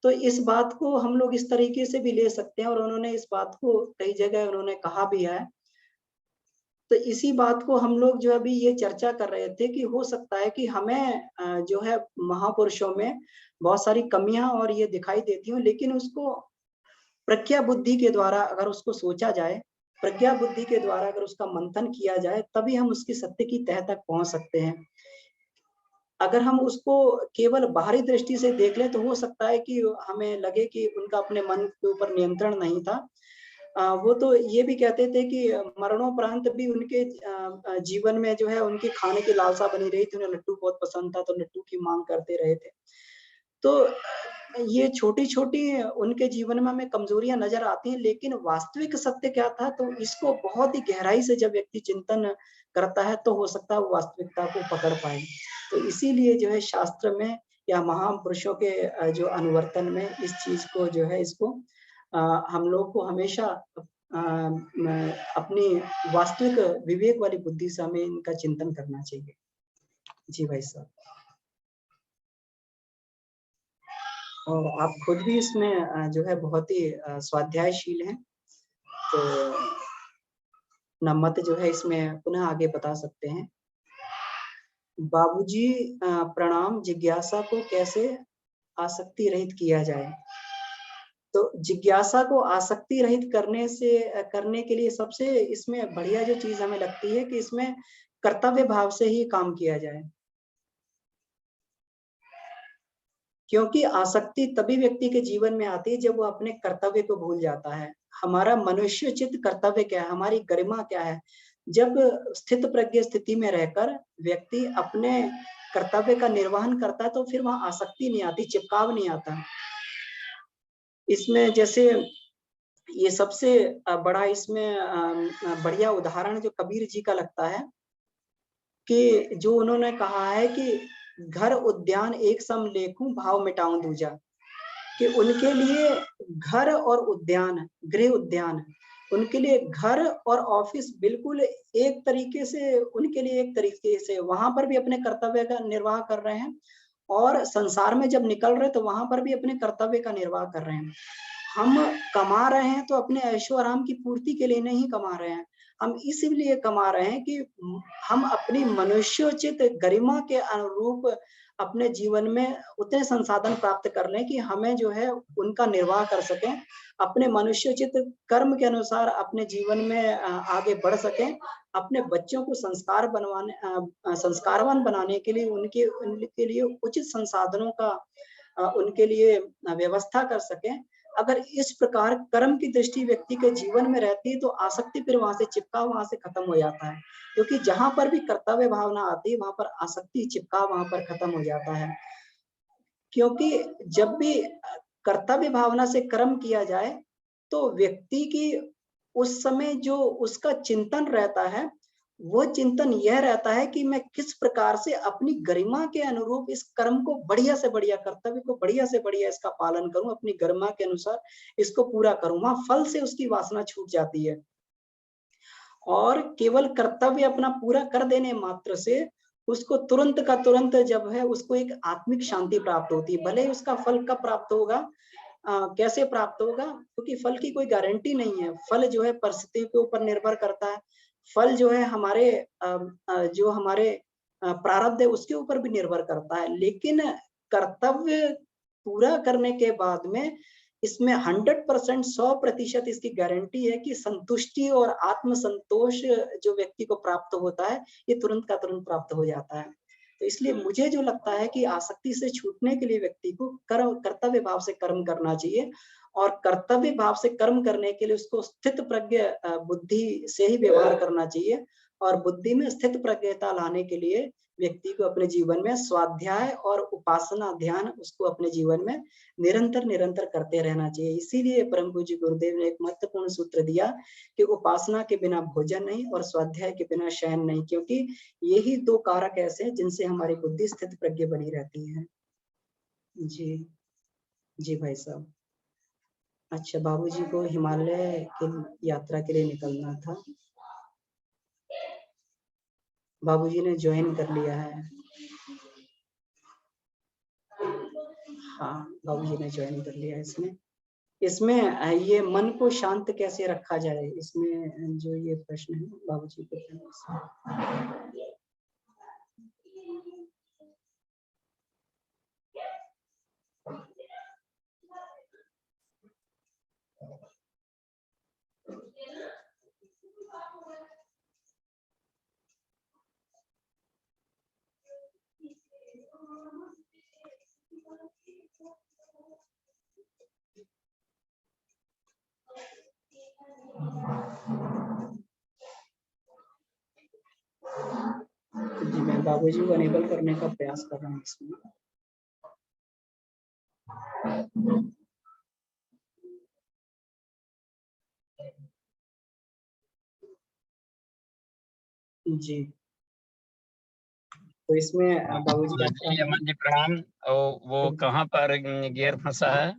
तो इस बात को हम लोग इस तरीके से भी ले सकते हैं और उन्होंने इस बात को कई जगह उन्होंने कहा भी है। तो इसी बात को हम लोग जो अभी ये चर्चा कर रहे थे कि हो सकता है कि हमें जो है महापुरुषों में बहुत सारी कमियां और ये दिखाई देती हूँ, लेकिन उसको प्रज्ञा बुद्धि के द्वारा अगर उसको सोचा जाए, प्रज्ञा बुद्धि के द्वारा अगर उसका मंथन किया जाए, तभी हम उसकी सत्य की तह तक पहुंच सकते हैं। अगर हम उसको केवल बाहरी दृष्टि से देख लें तो हो सकता है कि हमें लगे कि उनका अपने मन के ऊपर नियंत्रण नहीं था। वो तो ये भी कहते थे कि मरणोपरांत भी उनके जीवन में जो है उनकी खाने की लालसा बनी रही थी, उन्हें लड्डू बहुत पसंद था तो लड्डू की मांग करते रहे थे। तो ये छोटी-छोटी उनके जीवन में हमें कमजोरियाँ नज़र आती हैं, लेकिन वास्तविक सत्य क्या था, तो इसको बहुत ही गहराई से जब व्यक्ति चिंतन करता है, तो हो सकता है वो वास्तविकता को पकड़ पाए। तो इसीलिए जो है शास्त्र में या महापुरुषों के जो अनुवर्तन में इस चीज़ को जो है इसको हम लोग को हमेशा अपनी वास्तविक विवेक वाली बुद्धि से हमें इनका चिंतन करना चाहिए। जी भाई साहब। और आप खुद भी इसमें जो है बहुत ही स्वाध्यायशील हैं, तो अपना मत जो है इसमें पुनः आगे बता सकते हैं। बाबूजी प्रणाम, जिज्ञासा को कैसे आसक्ति रहित किया जाए? तो जिज्ञासा को आसक्ति रहित करने के लिए सबसे इसमें बढ़िया जो चीज़ हमें लगती है कि इसमें कर्तव्य भाव से ही काम किया जाए। क्योंकि आसक्ति तभी व्यक्ति के जीवन में आती है जब वो अपने कर्तव्य को भूल जाता है। हमारा मनुष्योचित कर्तव्य क्या है, हमारी गरिमा क्या है? जब स्थित प्रज्ञ स्थिति में रहकर व्यक्ति अपने कर्तव्य का निर्वहन करता है, तो फिर वहाँ आसक्ति नहीं आती, चिपकाव नहीं आता। इसमें जैसे ये सबसे बड़ा इसमें बढ़िया उदाहरण जो कबीर जी का लगता है कि जो उन्होंने कहा है कि घर उद्यान एक सम लेखूं, भाव मिटाऊं दूजा। कि उनके लिए घर और उद्यान, गृह उद्यान, उनके लिए घर और ऑफिस बिल्कुल एक तरीके से, उनके लिए एक तरीके से वहां पर भी अपने कर्तव्य का निर्वाह कर रहे हैं और संसार में जब निकल रहे तो वहां पर भी अपने कर्तव्य का निर्वाह कर रहे हैं। हम कमा रहे हैं तो अपने ऐशो आराम की पूर्ति के लिए नहीं कमा रहे हैं, हम इसीलिए कमा रहे हैं कि हम अपनी मनुष्योचित गरिमा के अनुरूप अपने जीवन में उतने संसाधन प्राप्त कर लें कि हमें जो है उनका निर्वाह कर सकें, अपने मनुष्योचित कर्म के अनुसार अपने जीवन में आगे बढ़ सकें, अपने बच्चों को संस्कारवान बनाने के लिए उनके लिए उचित संसाधनों का उनके लिए व्यवस्था कर सकें। अगर इस प्रकार कर्म की दृष्टि व्यक्ति के जीवन में रहती है तो आसक्ति फिर वहां से चिपकाव वहां से खत्म हो जाता है, क्योंकि जहां पर भी कर्तव्य भावना आती है वहां पर आसक्ति चिपकाव वहां पर खत्म हो जाता है। क्योंकि जब भी कर्तव्य भावना से कर्म किया जाए तो व्यक्ति की उस समय जो उसका चिंतन रहता है, वो चिंतन यह रहता है कि मैं किस प्रकार से अपनी गरिमा के अनुरूप इस कर्म को बढ़िया से बढ़िया, कर्तव्य को बढ़िया से बढ़िया इसका पालन करूं, अपनी गरिमा के अनुसार इसको पूरा करूं। वहां फल से उसकी वासना छूट जाती है और केवल कर्तव्य अपना पूरा कर देने मात्र से उसको तुरंत का तुरंत जब है उसको एक आत्मिक शांति प्राप्त होती है। भले ही उसका फल कब प्राप्त होगा, कैसे प्राप्त होगा, क्योंकि फल की कोई गारंटी नहीं है। फल जो है परिस्थितियों के ऊपर निर्भर करता है। फल जो है हमारे जो हमारे प्रारब्ध है उसके ऊपर भी निर्भर करता है। लेकिन कर्तव्य पूरा करने के बाद में इसमें 100% 100% इसकी गारंटी है कि संतुष्टि और आत्मसंतोष जो व्यक्ति को प्राप्त होता है, ये तुरंत का तुरंत प्राप्त हो जाता है। तो इसलिए मुझे जो लगता है कि आसक्ति से छूटने के लिए व्यक्ति को कर्तव्य भाव से कर्म करना चाहिए और कर्तव्य भाव से कर्म करने के लिए उसको स्थित प्रज्ञ बुद्धि से ही व्यवहार करना चाहिए और बुद्धि में स्थित प्रज्ञता लाने के लिए व्यक्ति को अपने जीवन में स्वाध्याय और उपासना ध्यान उसको अपने जीवन में निरंतर निरंतर करते रहना चाहिए। इसीलिए परम पूज्य गुरुदेव ने एक महत्वपूर्ण सूत्र दिया कि उपासना के बिना भोजन नहीं और स्वाध्याय के बिना शयन नहीं, क्योंकि यही दो कारक ऐसे हैं जिनसे हमारी बुद्धि स्थित प्रज्ञ बनी रहती है। जी जी भाई साहब। अच्छा, बाबूजी को हिमालय की यात्रा के लिए निकलना था। बाबूजी ने ज्वाइन कर लिया है। हाँ, बाबूजी ने ज्वाइन कर लिया है। इसमें ये मन को शांत कैसे रखा जाए, इसमें जो ये प्रश्न है बाबूजी को। जी, मैं बाबूजी को अनेबल करने का प्रयास कर रहा हूँ इसमें। जी, तो इसमें बाबूजी अमन जी प्रणाम। वो कहाँ पर गियर फंसा है?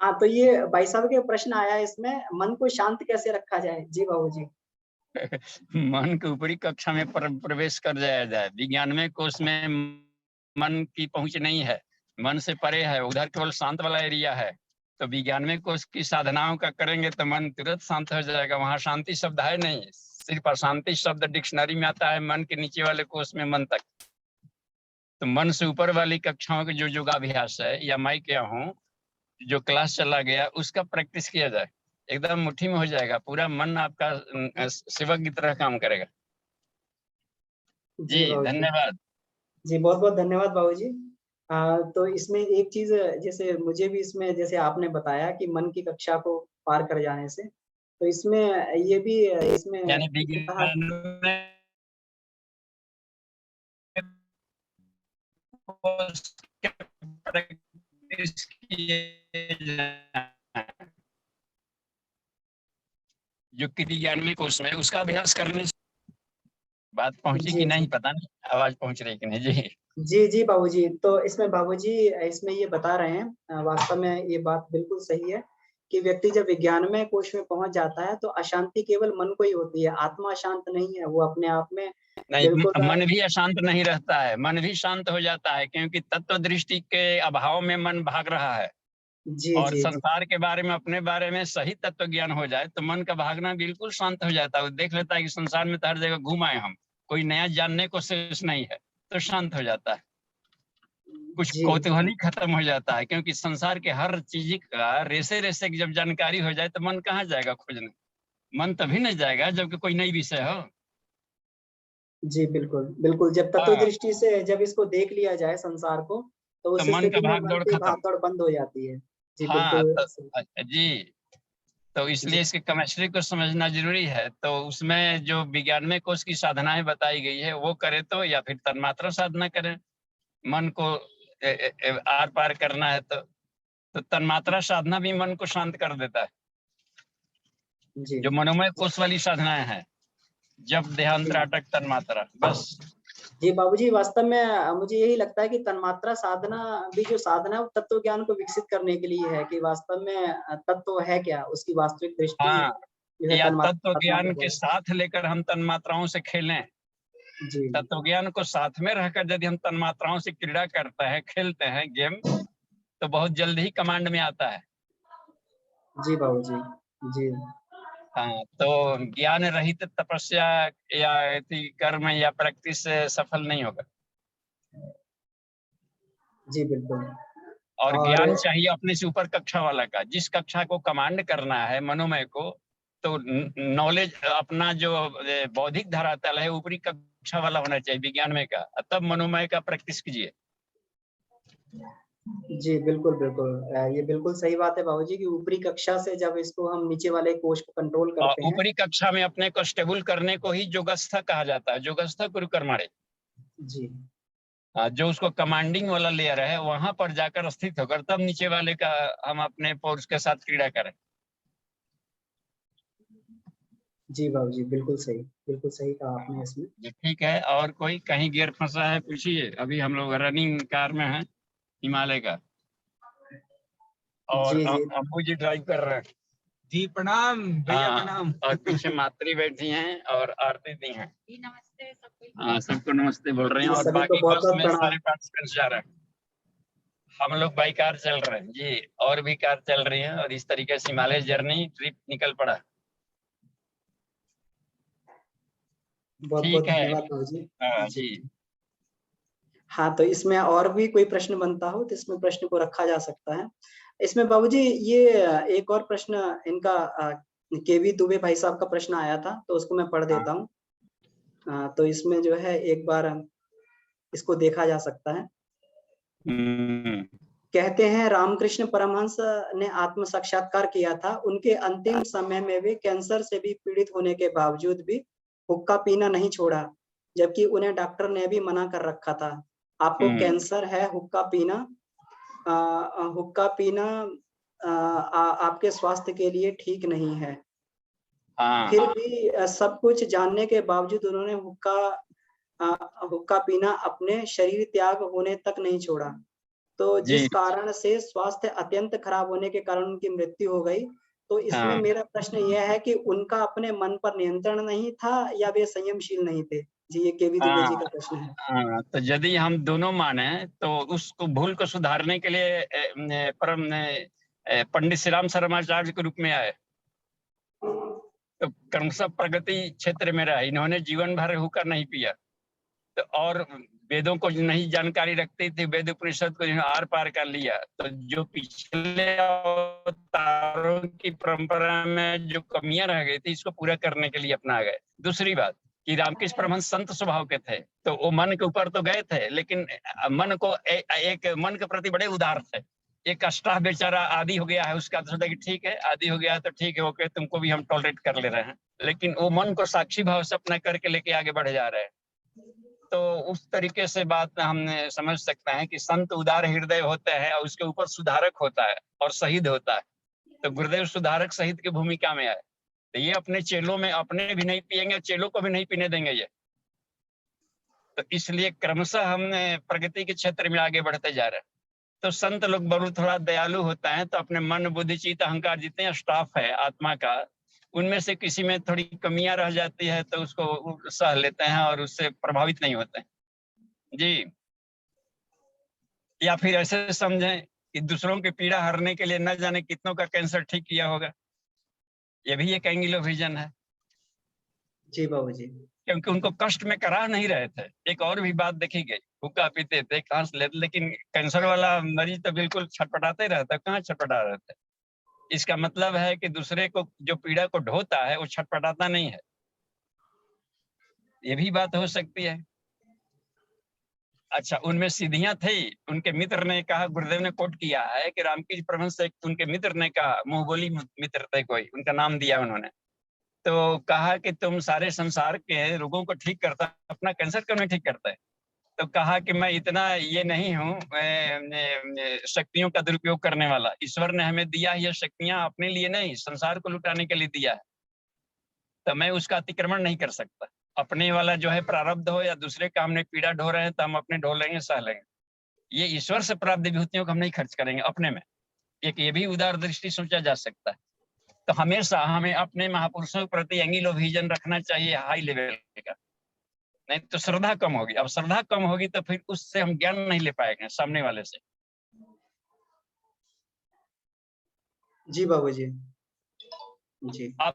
हाँ, तो ये भाई साहब के प्रश्न आया है इसमें, मन को शांत कैसे रखा जाए। जी बाबूजी। मन के ऊपरी कक्षा में प्रवेश कर जाया जाए। 91वें कोर्स में मन की पहुंच नहीं है, मन से परे है, उधर केवल शांत वाला एरिया है। तो 91वें कोर्स की साधनाओं का करेंगे तो मन तुरंत शांत हो जाएगा। वहां शांति शब्द है नहीं, सिर्फ अशांति शब्द डिक्शनरी में आता है मन के नीचे वाले कोर्स में मन तक। तो मन से ऊपर वाली कक्षाओं के जो योगाभ्यास है या मैं क्या हूँ जो क्लास चला गया उसका प्रैक्टिस किया जाए, एकदम मुट्ठी में हो जाएगा। पूरा मन आपका सेवक की तरह काम करेगा। जी धन्यवाद। जी बहुत बहुत धन्यवाद बाबूजी। तो इसमें एक चीज जैसे मुझे भी इसमें जैसे आपने बताया कि मन की कक्षा को पार कर जाने से, तो इसमें ये भी इसमें यानी जो कि 91 कोर्स में उसका अभ्यास करने से बात पहुंची कि नहीं पता नहीं, आवाज पहुंच रही कि नहीं। जी जी जी बाबूजी। तो इसमें बाबूजी इसमें ये बता रहे हैं, वास्तव में ये बात बिल्कुल सही है कि व्यक्ति जब विज्ञान में कोश में पहुंच जाता है तो अशांति केवल मन को ही होती है, आत्मा अशांत नहीं है। वो अपने आप में नहीं, बिल्कुल मन भी अशांत नहीं रहता है, मन भी शांत हो जाता है, क्योंकि तत्व दृष्टि के अभाव में मन भाग रहा है। जी, और जी, जी। संसार के बारे में, अपने बारे में सही तत्व ज्ञान हो जाए तो मन का भागना बिल्कुल शांत हो जाता है। वो देख लेता है कि संसार में तो हर जगह घूम आए हम, कोई नया जानने को शेष नहीं है, तो शांत हो जाता है। कुछ जी, कौतूहल ही खत्म हो जाता है, क्योंकि संसार के हर चीज का रेसे रेसे की जब जानकारी हो जाए तो मन कहाँ जाएगा खोजने। मन तभी नहीं जाएगा जबकि कोई नई विषय हो। जी, बिल्कुल, बिल्कुल। जब तत्व हाँ, दृष्टि से जब इसको देख लिया जाए संसार को, तो तो उस मन का स्थिति में भाग मन दौड़ की खत्म। भाग-दौड़ बंद हो जाती है। जी, हाँ, बिल्कुल तो सही। जी, तो जी, इसलिए इसकी केमिस्ट्री को समझना ज़रूरी है। तो उसमें जो विज्ञान में कोश की साधनाएँ बताई गई है, वो करे तो, या फिर तन्मात्रा साधना करें। मन को आर-पार करना है तो तन्मात्रा साधना भी मन को शांत कर देता है। जी, जो मनोमय कोश वाली साधनाएँ हैं, जप, ध्यान, जी। त्राटक, तन्मात्रा, बस। जी, बाबूजी, वास्तव में मुझे यही लगता है कि तन्मात्रा साधना भी जो साधना है वो तत्व ज्ञान को विकसित करने के लिए है कि वास्तव में तत्व है क्या? उसकी वास्तविक दृष्टि हाँ, जो है या तत्व साधना ज्ञान पर के है। साथ लेकर हम तन्मात्राओं से खेलें। जी, तत्व ज्ञान को साथ में रहकर यदि हम तन्मात्राओं से क्रीड़ा करते हैं, खेलते हैं गेम, तो बहुत जल्द ही कमांड में आता है। जी बाबूजी। जी, हाँ, तो ज्ञान रहित तपस्या या ऐसी कर्म या प्रैक्टिस सफल नहीं होगा। जी बिल्कुल। और और ज्ञान चाहिए अपने से ऊपर कक्षा वाला का, जिस कक्षा को कमांड करना है मनोमय को, तो नॉलेज अपना जो बौद्धिक धरातल है ऊपरी कक्षा वाला होना चाहिए विज्ञानमय का, तब मनोमय का प्रैक्टिस कीजिए। जी, बिल्कुल, बिल्कुल। ये बिल्कुल सही बात है बाबूजी कि ऊपरी कक्षा से जब इसको हम नीचे वाले कोश को कंट्रोल और करते हैं। ऊपरी कक्षा में अपने को स्टेबल करने को ही योगस्थ कहा जाता है, योगस्थ गुरु कर्माणे। जी, जो उसको कमांडिंग वाला लेयर है वहां पर जाकर स्थित होकर तब नीचे वाले का हम अपने फोर्स के साथ क्रीड़ा करें। जी बाबूजी, बिल्कुल सही कहा आपने इसमें। जी, ठीक है। और कोई कहीं गियर फंसा है पूछिए। अभी हम लोग रनिंग कार में हैं हिमालय का, और जी, जी। अब्बू जी ड्राइव कर रहे हैं। जी प्रणाम भैया हाँ, प्रणाम। और पीछे मात्री बैठी हैं और आरती दी हैं। जी नमस्ते सबको। हाँ, सबको नमस्ते बोल रहे हैं। जी, और सभी को बाकी बस बहुत-बहुत में प्रणाम। सारे पार्टिसिपेंट्स जा रहे हैं। हम लोग बाई कार चल रहे हैं जी, और भी कार चल रही है, और इस तरीके से हिमालय जर्नी ट्रिप निकल पड़ा। बहुत-बहुत ठीक है। धन्यवाद बाबूजी। हाँ जी। जी। हाँ, तो इसमें और भी कोई प्रश्न बनता हो तो इसमें प्रश्न को रखा जा सकता है। इसमें बाबूजी ये एक और प्रश्न इनका केवी दुबे भाई साहब का प्रश्न आया था, तो उसको मैं पढ़ हाँ। देता हूँ। तो इसमें जो है एक बार इसको देखा जा सकता है। हम्म, कहते हैं रामकृष्ण परमहंस ने आत्म साक्षात्कार किया था। उनके अंतिम समय में वे कैंसर से भी पीड़ित होने के बावजूद भी हुक्का पीना नहीं छोड़ा, जबकि उन्हें डॉक्टर ने भी मना कर रखा था। आपको कैंसर है, हुक्का पीना आपके स्वास्थ्य के लिए ठीक नहीं है। हाँ, फिर भी सब कुछ जानने के बावजूद उन्होंने हुक्का पीना अपने शरीर त्याग होने तक नहीं छोड़ा। तो जी, जिस कारण से स्वास्थ्य अत्यंत खराब होने के कारण उनकी मृत्यु हो गई। तो इसमें हाँ, मेरा प्रश्न यह है कि उनका अपने मन पर नियंत्रण नहीं था या वे संयमशील नहीं थे? जी, ये केवी दुबे जी हाँ, का प्रश्न है। हाँ। तो यदि हम दोनों माने तो उसको भूल को सुधारने के लिए पंडित श्री राम शर्माचार्य के रूप में आए। तो क्रमशः प्रगति क्षेत्र में रहा, इन्होंने जीवन भर हुक्का नहीं पिया। तो और वेदों को नहीं जानकारी रखती थी, वेद उपनिषद को आर पार कर लिया। तो जो पिछले अवतारों की परंपरा में जो कमियां रह गई थी, इसको पूरा करने के लिए अपना गए। दूसरी बात कि रामकृष्ण परमहंस संत स्वभाव के थे, तो वो मन के ऊपर तो गए थे, लेकिन मन को एक मन के प्रति बड़े उदार थे। एक अष्टाह बेचारा आदि हो गया है, उसका तो सोचा कि ठीक है, आदि हो गया है तो ठीक है, ओके, तुमको भी हम टॉलरेट कर ले रहे हैं। लेकिन वो मन को साक्षी भाव से अपना करके लेके आगे बढ़ जा रहे हैं। तो उस तरीके से बात हमने समझ सकते हैं कि संत उदार हृदय होते हैं और उसके ऊपर सुधारक होता है और शहीद होता है। तो गुरुदेव सुधारक शहीद की भूमिका में आए। तो ये अपने चेलों में अपने भी नहीं पिएंगे, चेलों को भी नहीं पीने देंगे ये। तो इसलिए क्रमशः हमने प्रगति के क्षेत्र में आगे बढ़ते जा रहे हैं। तो संत लोग बहुत थोड़ा दयालु होता है, तो अपने मन बुद्धि चित्त अहंकार जितने स्टाफ है आत्मा का, उनमें से किसी में थोड़ी कमियां रह जाती है तो उसको सह लेते हैं और उससे प्रभावित नहीं होते हैं जी। या फिर ऐसे समझें कि दूसरों की पीड़ा हरने के लिए न जाने कितनों का कैंसर ठीक किया होगा। ये भी एक एंगल ऑफ विजन है, जी बाबूजी। क्योंकि उनको कष्ट में करा नहीं रहे थे। एक और भी बात देखी गई, हुक्का पीते थे, कांस लेते, लेकिन कैंसर वाला मरीज तो बिल्कुल छटपटाते रहता, कहाँ छटपटा रहे थे। इसका मतलब है कि दूसरे को जो पीड़ा को ढोता है वो छटपटाता नहीं है। ये भी बात हो सकती है। अच्छा, उनमें सिद्धियां थी। उनके मित्र ने कहा, गुरुदेव ने कोट किया है कि रामकृष्ण परमहंस से उनके मित्र ने कहा, मुंह बोली मित्र थे कोई, उनका नाम दिया उन्होंने, तो कहा कि तुम सारे संसार के रोगों को ठीक करता, अपना कैंसर क्यों नहीं ठीक करता है? तो कहा कि मैं इतना ये नहीं हूँ शक्तियों का दुरुपयोग करने वाला। ईश्वर ने हमें दिया ये शक्तियां अपने लिए नहीं, संसार को लुटाने के लिए दिया है, तो मैं उसका अतिक्रमण नहीं कर सकता। अपने वाला जो है प्रारब्ध हो या दूसरे का हमने पीड़ा ढो रहे हैं तो हम अपने ढो लेंगे, सह लेंगे। ये ईश्वर से प्राप्त विभूतियों को हम नहीं खर्च करेंगे अपने में। एक ये भी उदार दृष्टि सोचा जा सकता है। तो हमेशा हमें अपने महापुरुषों के प्रति एंगल ऑफ विजन रखना चाहिए हाई लेवल का, नहीं तो श्रद्धा कम होगी। अब श्रद्धा कम होगी तो फिर उससे हम ज्ञान नहीं ले पाएंगे सामने वाले से। जी बाबूजी। जी अब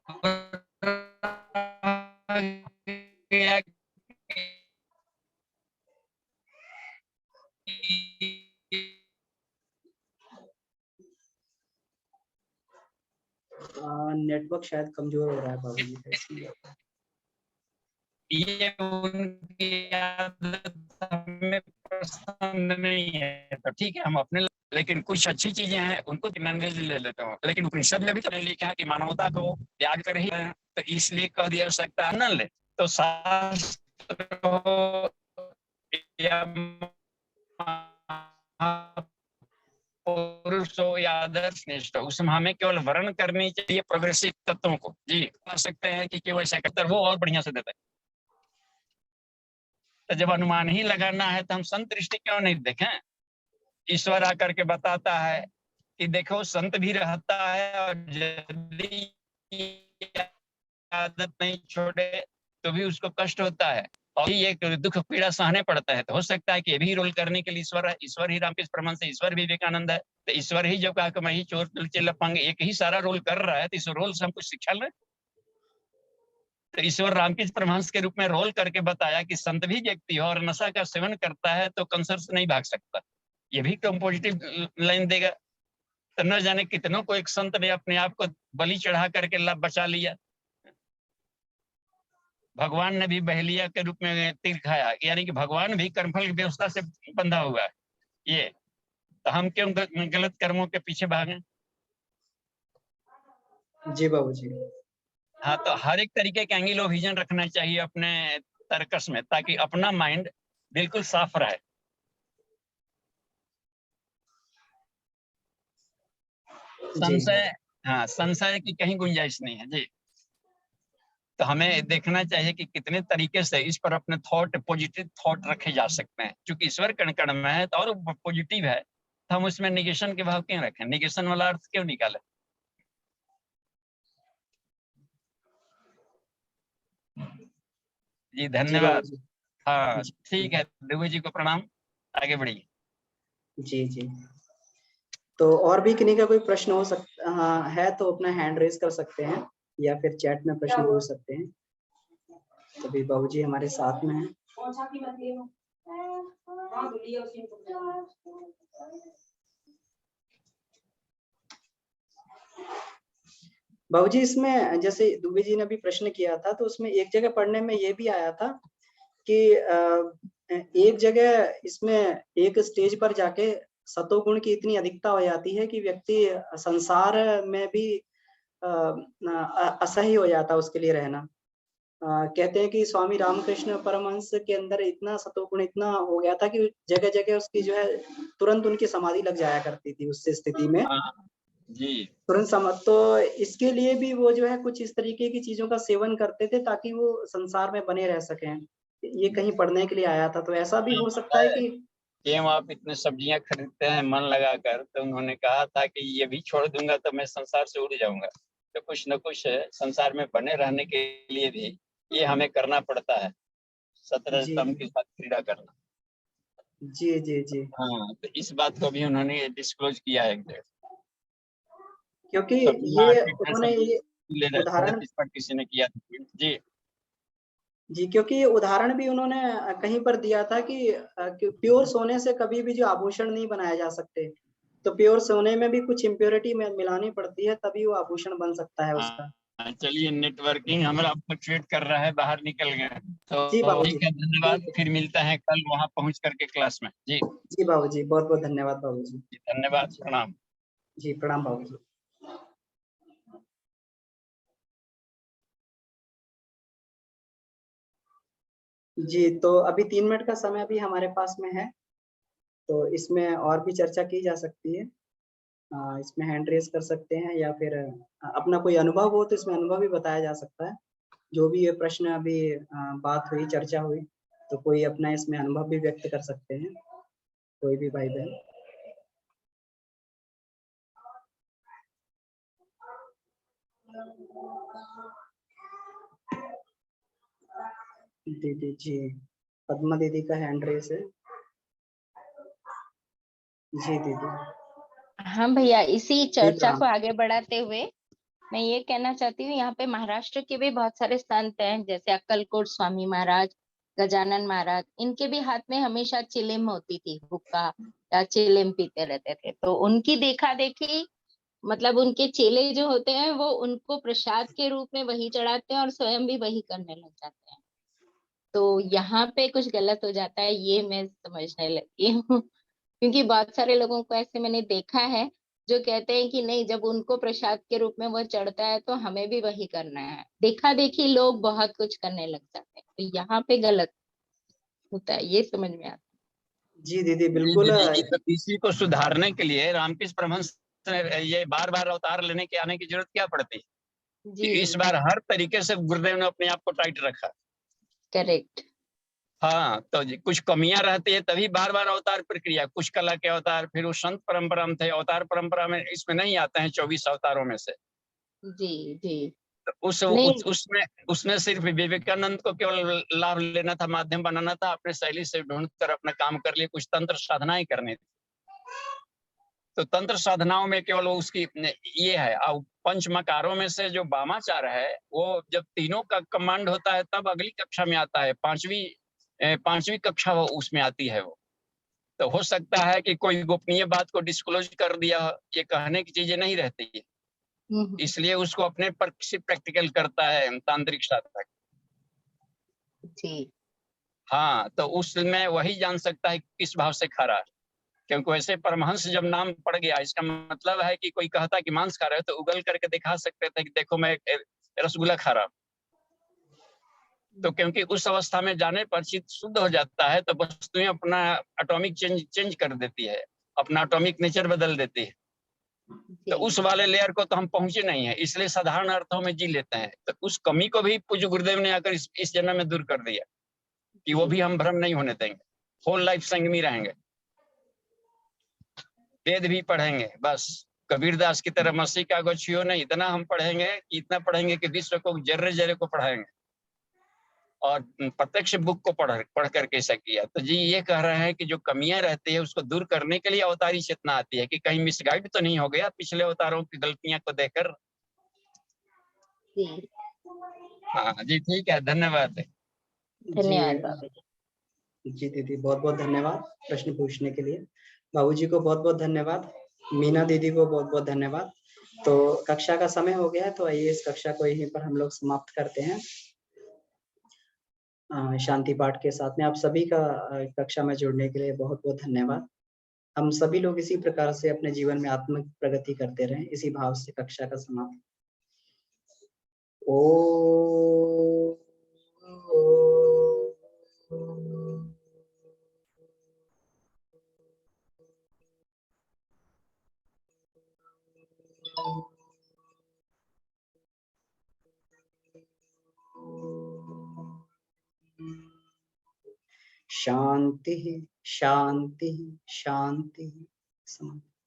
नेटवर्क शायद कमजोर हो रहा है बाबूजी का, इसलिए। ये उनकी आदत हमें पसंद नहीं है, तो ठीक है हम अपने, लेकिन कुछ अच्छी चीजें हैं उनको नॉनवेज ले लेता हूँ। लेकिन उपनिषद में भी तो लिखा है कि मानवता को त्याग कर ही है, तो इसलिए कह दिया सकता है न ले। तो शास्त्र हो या पुरुष हो या आदर्श निष्ठ हो, उसमें हमें केवल वर्ण करनी चाहिए प्रोग्रेसिव तत्वों को। जी कह सकते हैं कि केवल सेकटर वो और बढ़िया से देता है। तो जब अनुमान ही लगाना है तो हम संत दृष्टि क्यों नहीं देखें? ईश्वर आकर के बताता है कि देखो संत भी रहता है और यदि आदत नहीं छोड़े तो भी उसको कष्ट होता है और ये दुख पीड़ा सहने पड़ता है। तो हो सकता है कि ये भी रोल करने के लिए ईश्वर है। ईश्वर ही रामकृष्ण परमहंस है, ईश्वर भी विवेकानंद है। तो ईश्वर ही जो कहा कि मैं ही चोर लुच्चे लफंगे, एक ही सारा रोल कर रहा है, तो इस रोल से हम कुछ शिक्षा लें। तो ईश्वर रामकृष्ण परमहंस के रूप में रोल करके बताया कि संत भी व्यक्ति हो और नशा का सेवन करता है तो कैंसर से नहीं भाग सकता। ये भी तो पॉजिटिव लाइन देगा। तो न जाने कितनों को एक संत ने अपने आप को बलि चढ़ा करके लाभ बचा लिया। भगवान ने भी बहलिया के रूप में तीर खाया, यानी कि भगवान भी कर्मफल की व्यवस्था से बंधा हुआ है। ये तो हम क्यों गलत कर्मों के पीछे भागें? जी बाबूजी। हाँ, तो हर एक तरीके का एंगल ऑफ विजन रखना चाहिए अपने तर्कस में, ताकि अपना माइंड बिल्कुल साफ रहे। संशय, हाँ, संशय की कहीं गुंजाइश नहीं है जी। तो हमें देखना चाहिए कि कितने तरीके से इस पर अपने थॉट, पॉजिटिव थॉट रखे जा सकते हैं। क्योंकि ईश्वर कण कण में है तो और पॉजिटिव है, तो हम उसमें निगेशन के भाव क्यों रखें? निगेशन वाला अर्थ क्यों निकालें? जी धन्यवाद। हाँ ठीक है, देवी जी को प्रणाम, आगे बढ़िए। जी जी। तो और भी किन्हीं का कोई प्रश्न हो सकता है तो अपना हैंड रेज कर सकते हैं या फिर चैट में प्रश्न पूछ सकते हैं। तो अभी बाबूजी हमारे साथ में हैं। बाबूजी इसमें जैसे दुबे जी ने भी प्रश्न किया था तो उसमें एक जगह पढ़ने में ये भी आया था कि एक जगह इसमें एक स्टेज पर जाके सतोगुण की इतनी अधिकता हो जाती है कि व्यक्ति संसार में भी असह्य हो जाता है उसके लिए रहना। कहते हैं कि स्वामी रामकृष्ण परमहंस के अंदर इतना सतोगुण इतना हो गया था कि जगह जगह उसकी जो है तुरंत उनकी समाधि लग जाया करती थी उस स्थिति में। जी तुरंत समझ। तो इसके लिए भी वो जो है कुछ इस तरीके की चीजों का सेवन करते थे ताकि वो संसार में बने रह सकें। ये कहीं पढ़ने के लिए आया था, तो ऐसा भी हो सकता है कि क्यों आप इतने सब्जियां खरीदते हैं मन लगाकर, तो उन्होंने कहा था कि ये भी छोड़ दूंगा तो मैं संसार से उड़ जाऊंगा। तो कुछ न कुछ संसार में बने रहने के लिए भी ये हमें करना पड़ता है, 17 स्तंभ के साथ क्रीड़ा करना। जी, जी, जी। हाँ, तो इस बात को भी उन्होंने डिस्क्लोज किया है एक जगह। क्योंकि सपना ये आर्टिकल उन्होंने सब ये ले रहे थे, उदाहरण इस पर किसी ने किया था। जी जी, क्योंकि ये उदाहरण भी उन्होंने कहीं पर दिया था कि प्योर सोने से कभी भी जो आभूषण नहीं बनाए जा सकते। तो प्योर सोने में भी कुछ इम्प्योरिटी में मिलानी पड़ती है, तभी वो आभूषण बन सकता है उसका। हाँ, चलिए नेटवर्किंग हमारा फ्लक्चुएट कर रहा है, बाहर निकल गए। जी तो बाबूजी। ठीक है, धन्यवाद, ठीक है। फिर मिलता है कल वहाँ पहुँच करके क्लास में। जी जी बाबूजी, बहुत-बहुत धन्यवाद बाबूजी। जी, धन्यवाद, जी, प्रणाम। जी प्रणाम बाबूजी। जी, तो अभी 3 मिनट का समय अभी हमारे पास में है, तो इसमें और भी चर्चा की जा सकती है। इसमें हैंड रेज़ कर सकते हैं या फिर अपना कोई अनुभव हो तो इसमें अनुभव भी बताया जा सकता है। जो भी ये प्रश्न अभी बात हुई, चर्चा हुई, तो कोई अपना इसमें अनुभव भी व्यक्त कर सकते हैं, कोई भी भाई-बहन। दीदी जी, पद्मा दीदी का हैंड रेज़ है। जी दीदी। हाँ भैया, इसी जी चर्चा प्रणाम। को आगे बढ़ाते हुए मैं ये कहना चाहती हूँ, यहाँ पे महाराष्ट्र के भी बहुत सारे संत हैं, जैसे अक्कलकोट स्वामी महाराज, गजानन महाराज। इनके भी हाथ में हमेशा चिलिम होती थी, हुक्का या चिलिम पीते रहते थे। तो उनकी देखा देखी, मतलब उनके चेले जो होते हैं वो उनको प्रसाद के रूप में वही चढ़ाते हैं और स्वयं भी वही करने लग जाते हैं। तो यहाँ पे कुछ गलत हो जाता है, ये मैं समझने लगी हूँ। क्योंकि बहुत सारे लोगों को ऐसे मैंने देखा है जो कहते हैं कि नहीं, जब उनको प्रसाद के रूप में वो चढ़ता है तो हमें भी वही करना है। देखा देखी लोग बहुत कुछ करने लग जाते हैं, तो यहाँ पे गलत होता है, ये समझ में आता जी दीदी, जी बिल्कुल दीदी, तो इसी को सुधारने के लिए रामकृष्ण परमहंस ने ये बार बार अवतार लेने के आने की जरूरत क्या पड़ती है? है। कि इस जी, बार हर तरीके से गुरुदेव ने अपने आप को टाइट रखा। करेक्ट। हाँ, तो कुछ कमियां रहती है तभी बार बार अवतार प्रक्रिया, कुछ कला के अवतार, फिर वो संत परंपरा में थे, अवतार परंपरा में इसमें नहीं आते हैं 24 अवतारों में से। जी जी। तो नहीं, उसमें सिर्फ विवेकानंद को केवल लाभ लेना था, माध्यम बनाना था, अपने शैली से ढूंढ कर अपना काम कर लिए, कुछ तंत्र साधनाएं करनी थी। तो तंत्र साधनाओं में केवल उसकी ये है। अब पंच मकारों में से जो वामाचार है, वो जब तीनों का कमांड होता है तब अगली कक्षा में आता है, पांचवी कक्षा वो उसमें आती है वो। तो हो सकता है कि कोई गोपनीय बात को डिस्क्लोज कर दिया, ये कहने की चीजें नहीं रहती है, इसलिए उसको अपने पर से प्रैक्टिकल करता है तांत्रिक साधक। जी हाँ, तो उसमें वही जान सकता है किस भाव से खा रहा है। क्योंकि वैसे परमहंस जब नाम पड़ गया, इसका मतलब है कि कोई कहता कि मांस खा रहे हो तो उगल करके दिखा सकते थे कि देखो मैं रसगुल्ला खा रहा हूँ। तो क्योंकि उस अवस्था में जाने पर चित्त शुद्ध हो जाता है, तो वस्तुएं अपना एटॉमिक चेंज कर देती है, अपना एटॉमिक नेचर बदल देती है। तो जी उस वाले लेयर को तो हम पहुंचे नहीं है, इसलिए साधारण अर्थों में जी लेते हैं। तो उस कमी को भी पूज्य गुरुदेव ने आकर इस जन्म में दूर कर दिया कि वो भी हम भ्रम नहीं होने देंगे, होल लाइफ संगमी रहेंगे, वेद भी पढ़ेंगे। बस कबीरदास की तरह मसीह का को छुओ नहीं, इतना हम पढ़ेंगे कि इतना पढ़ेंगे कि विश्व को जर्रे जर्रे को पढ़ाएंगे। और प्रत्यक्ष बुक को पढ़ करके ऐसा किया। तो जी ये कह रहे हैं कि जो कमियां रहती है उसको दूर करने के लिए अवतारी चेतना आती है कि कहीं मिसगाइड तो नहीं हो गया पिछले अवतारों की गलतियां को देखकर। जी। हाँ जी, ठीक है, धन्यवाद। जी धन्यवाद बाबा जी। जी दीदी, बहुत-बहुत धन्यवाद प्रश्न पूछने के लिए। बाबूजी को बहुत-बहुत धन्यवाद। मीना दीदी को बहुत-बहुत धन्यवाद। तो कक्षा का समय हो गया है, तो आइए इस कक्षा को यहीं पर हम लोग समाप्त करते हैं। शांति पाठ के साथ में आप सभी का कक्षा में जुड़ने के लिए बहुत-बहुत धन्यवाद। हम सभी लोग इसी प्रकार से अपने जीवन में आत्मिक प्रगति करते रहें, इसी भाव से कक्षा का समाप्त। ओम। शांति शांति शांति। समाप्त।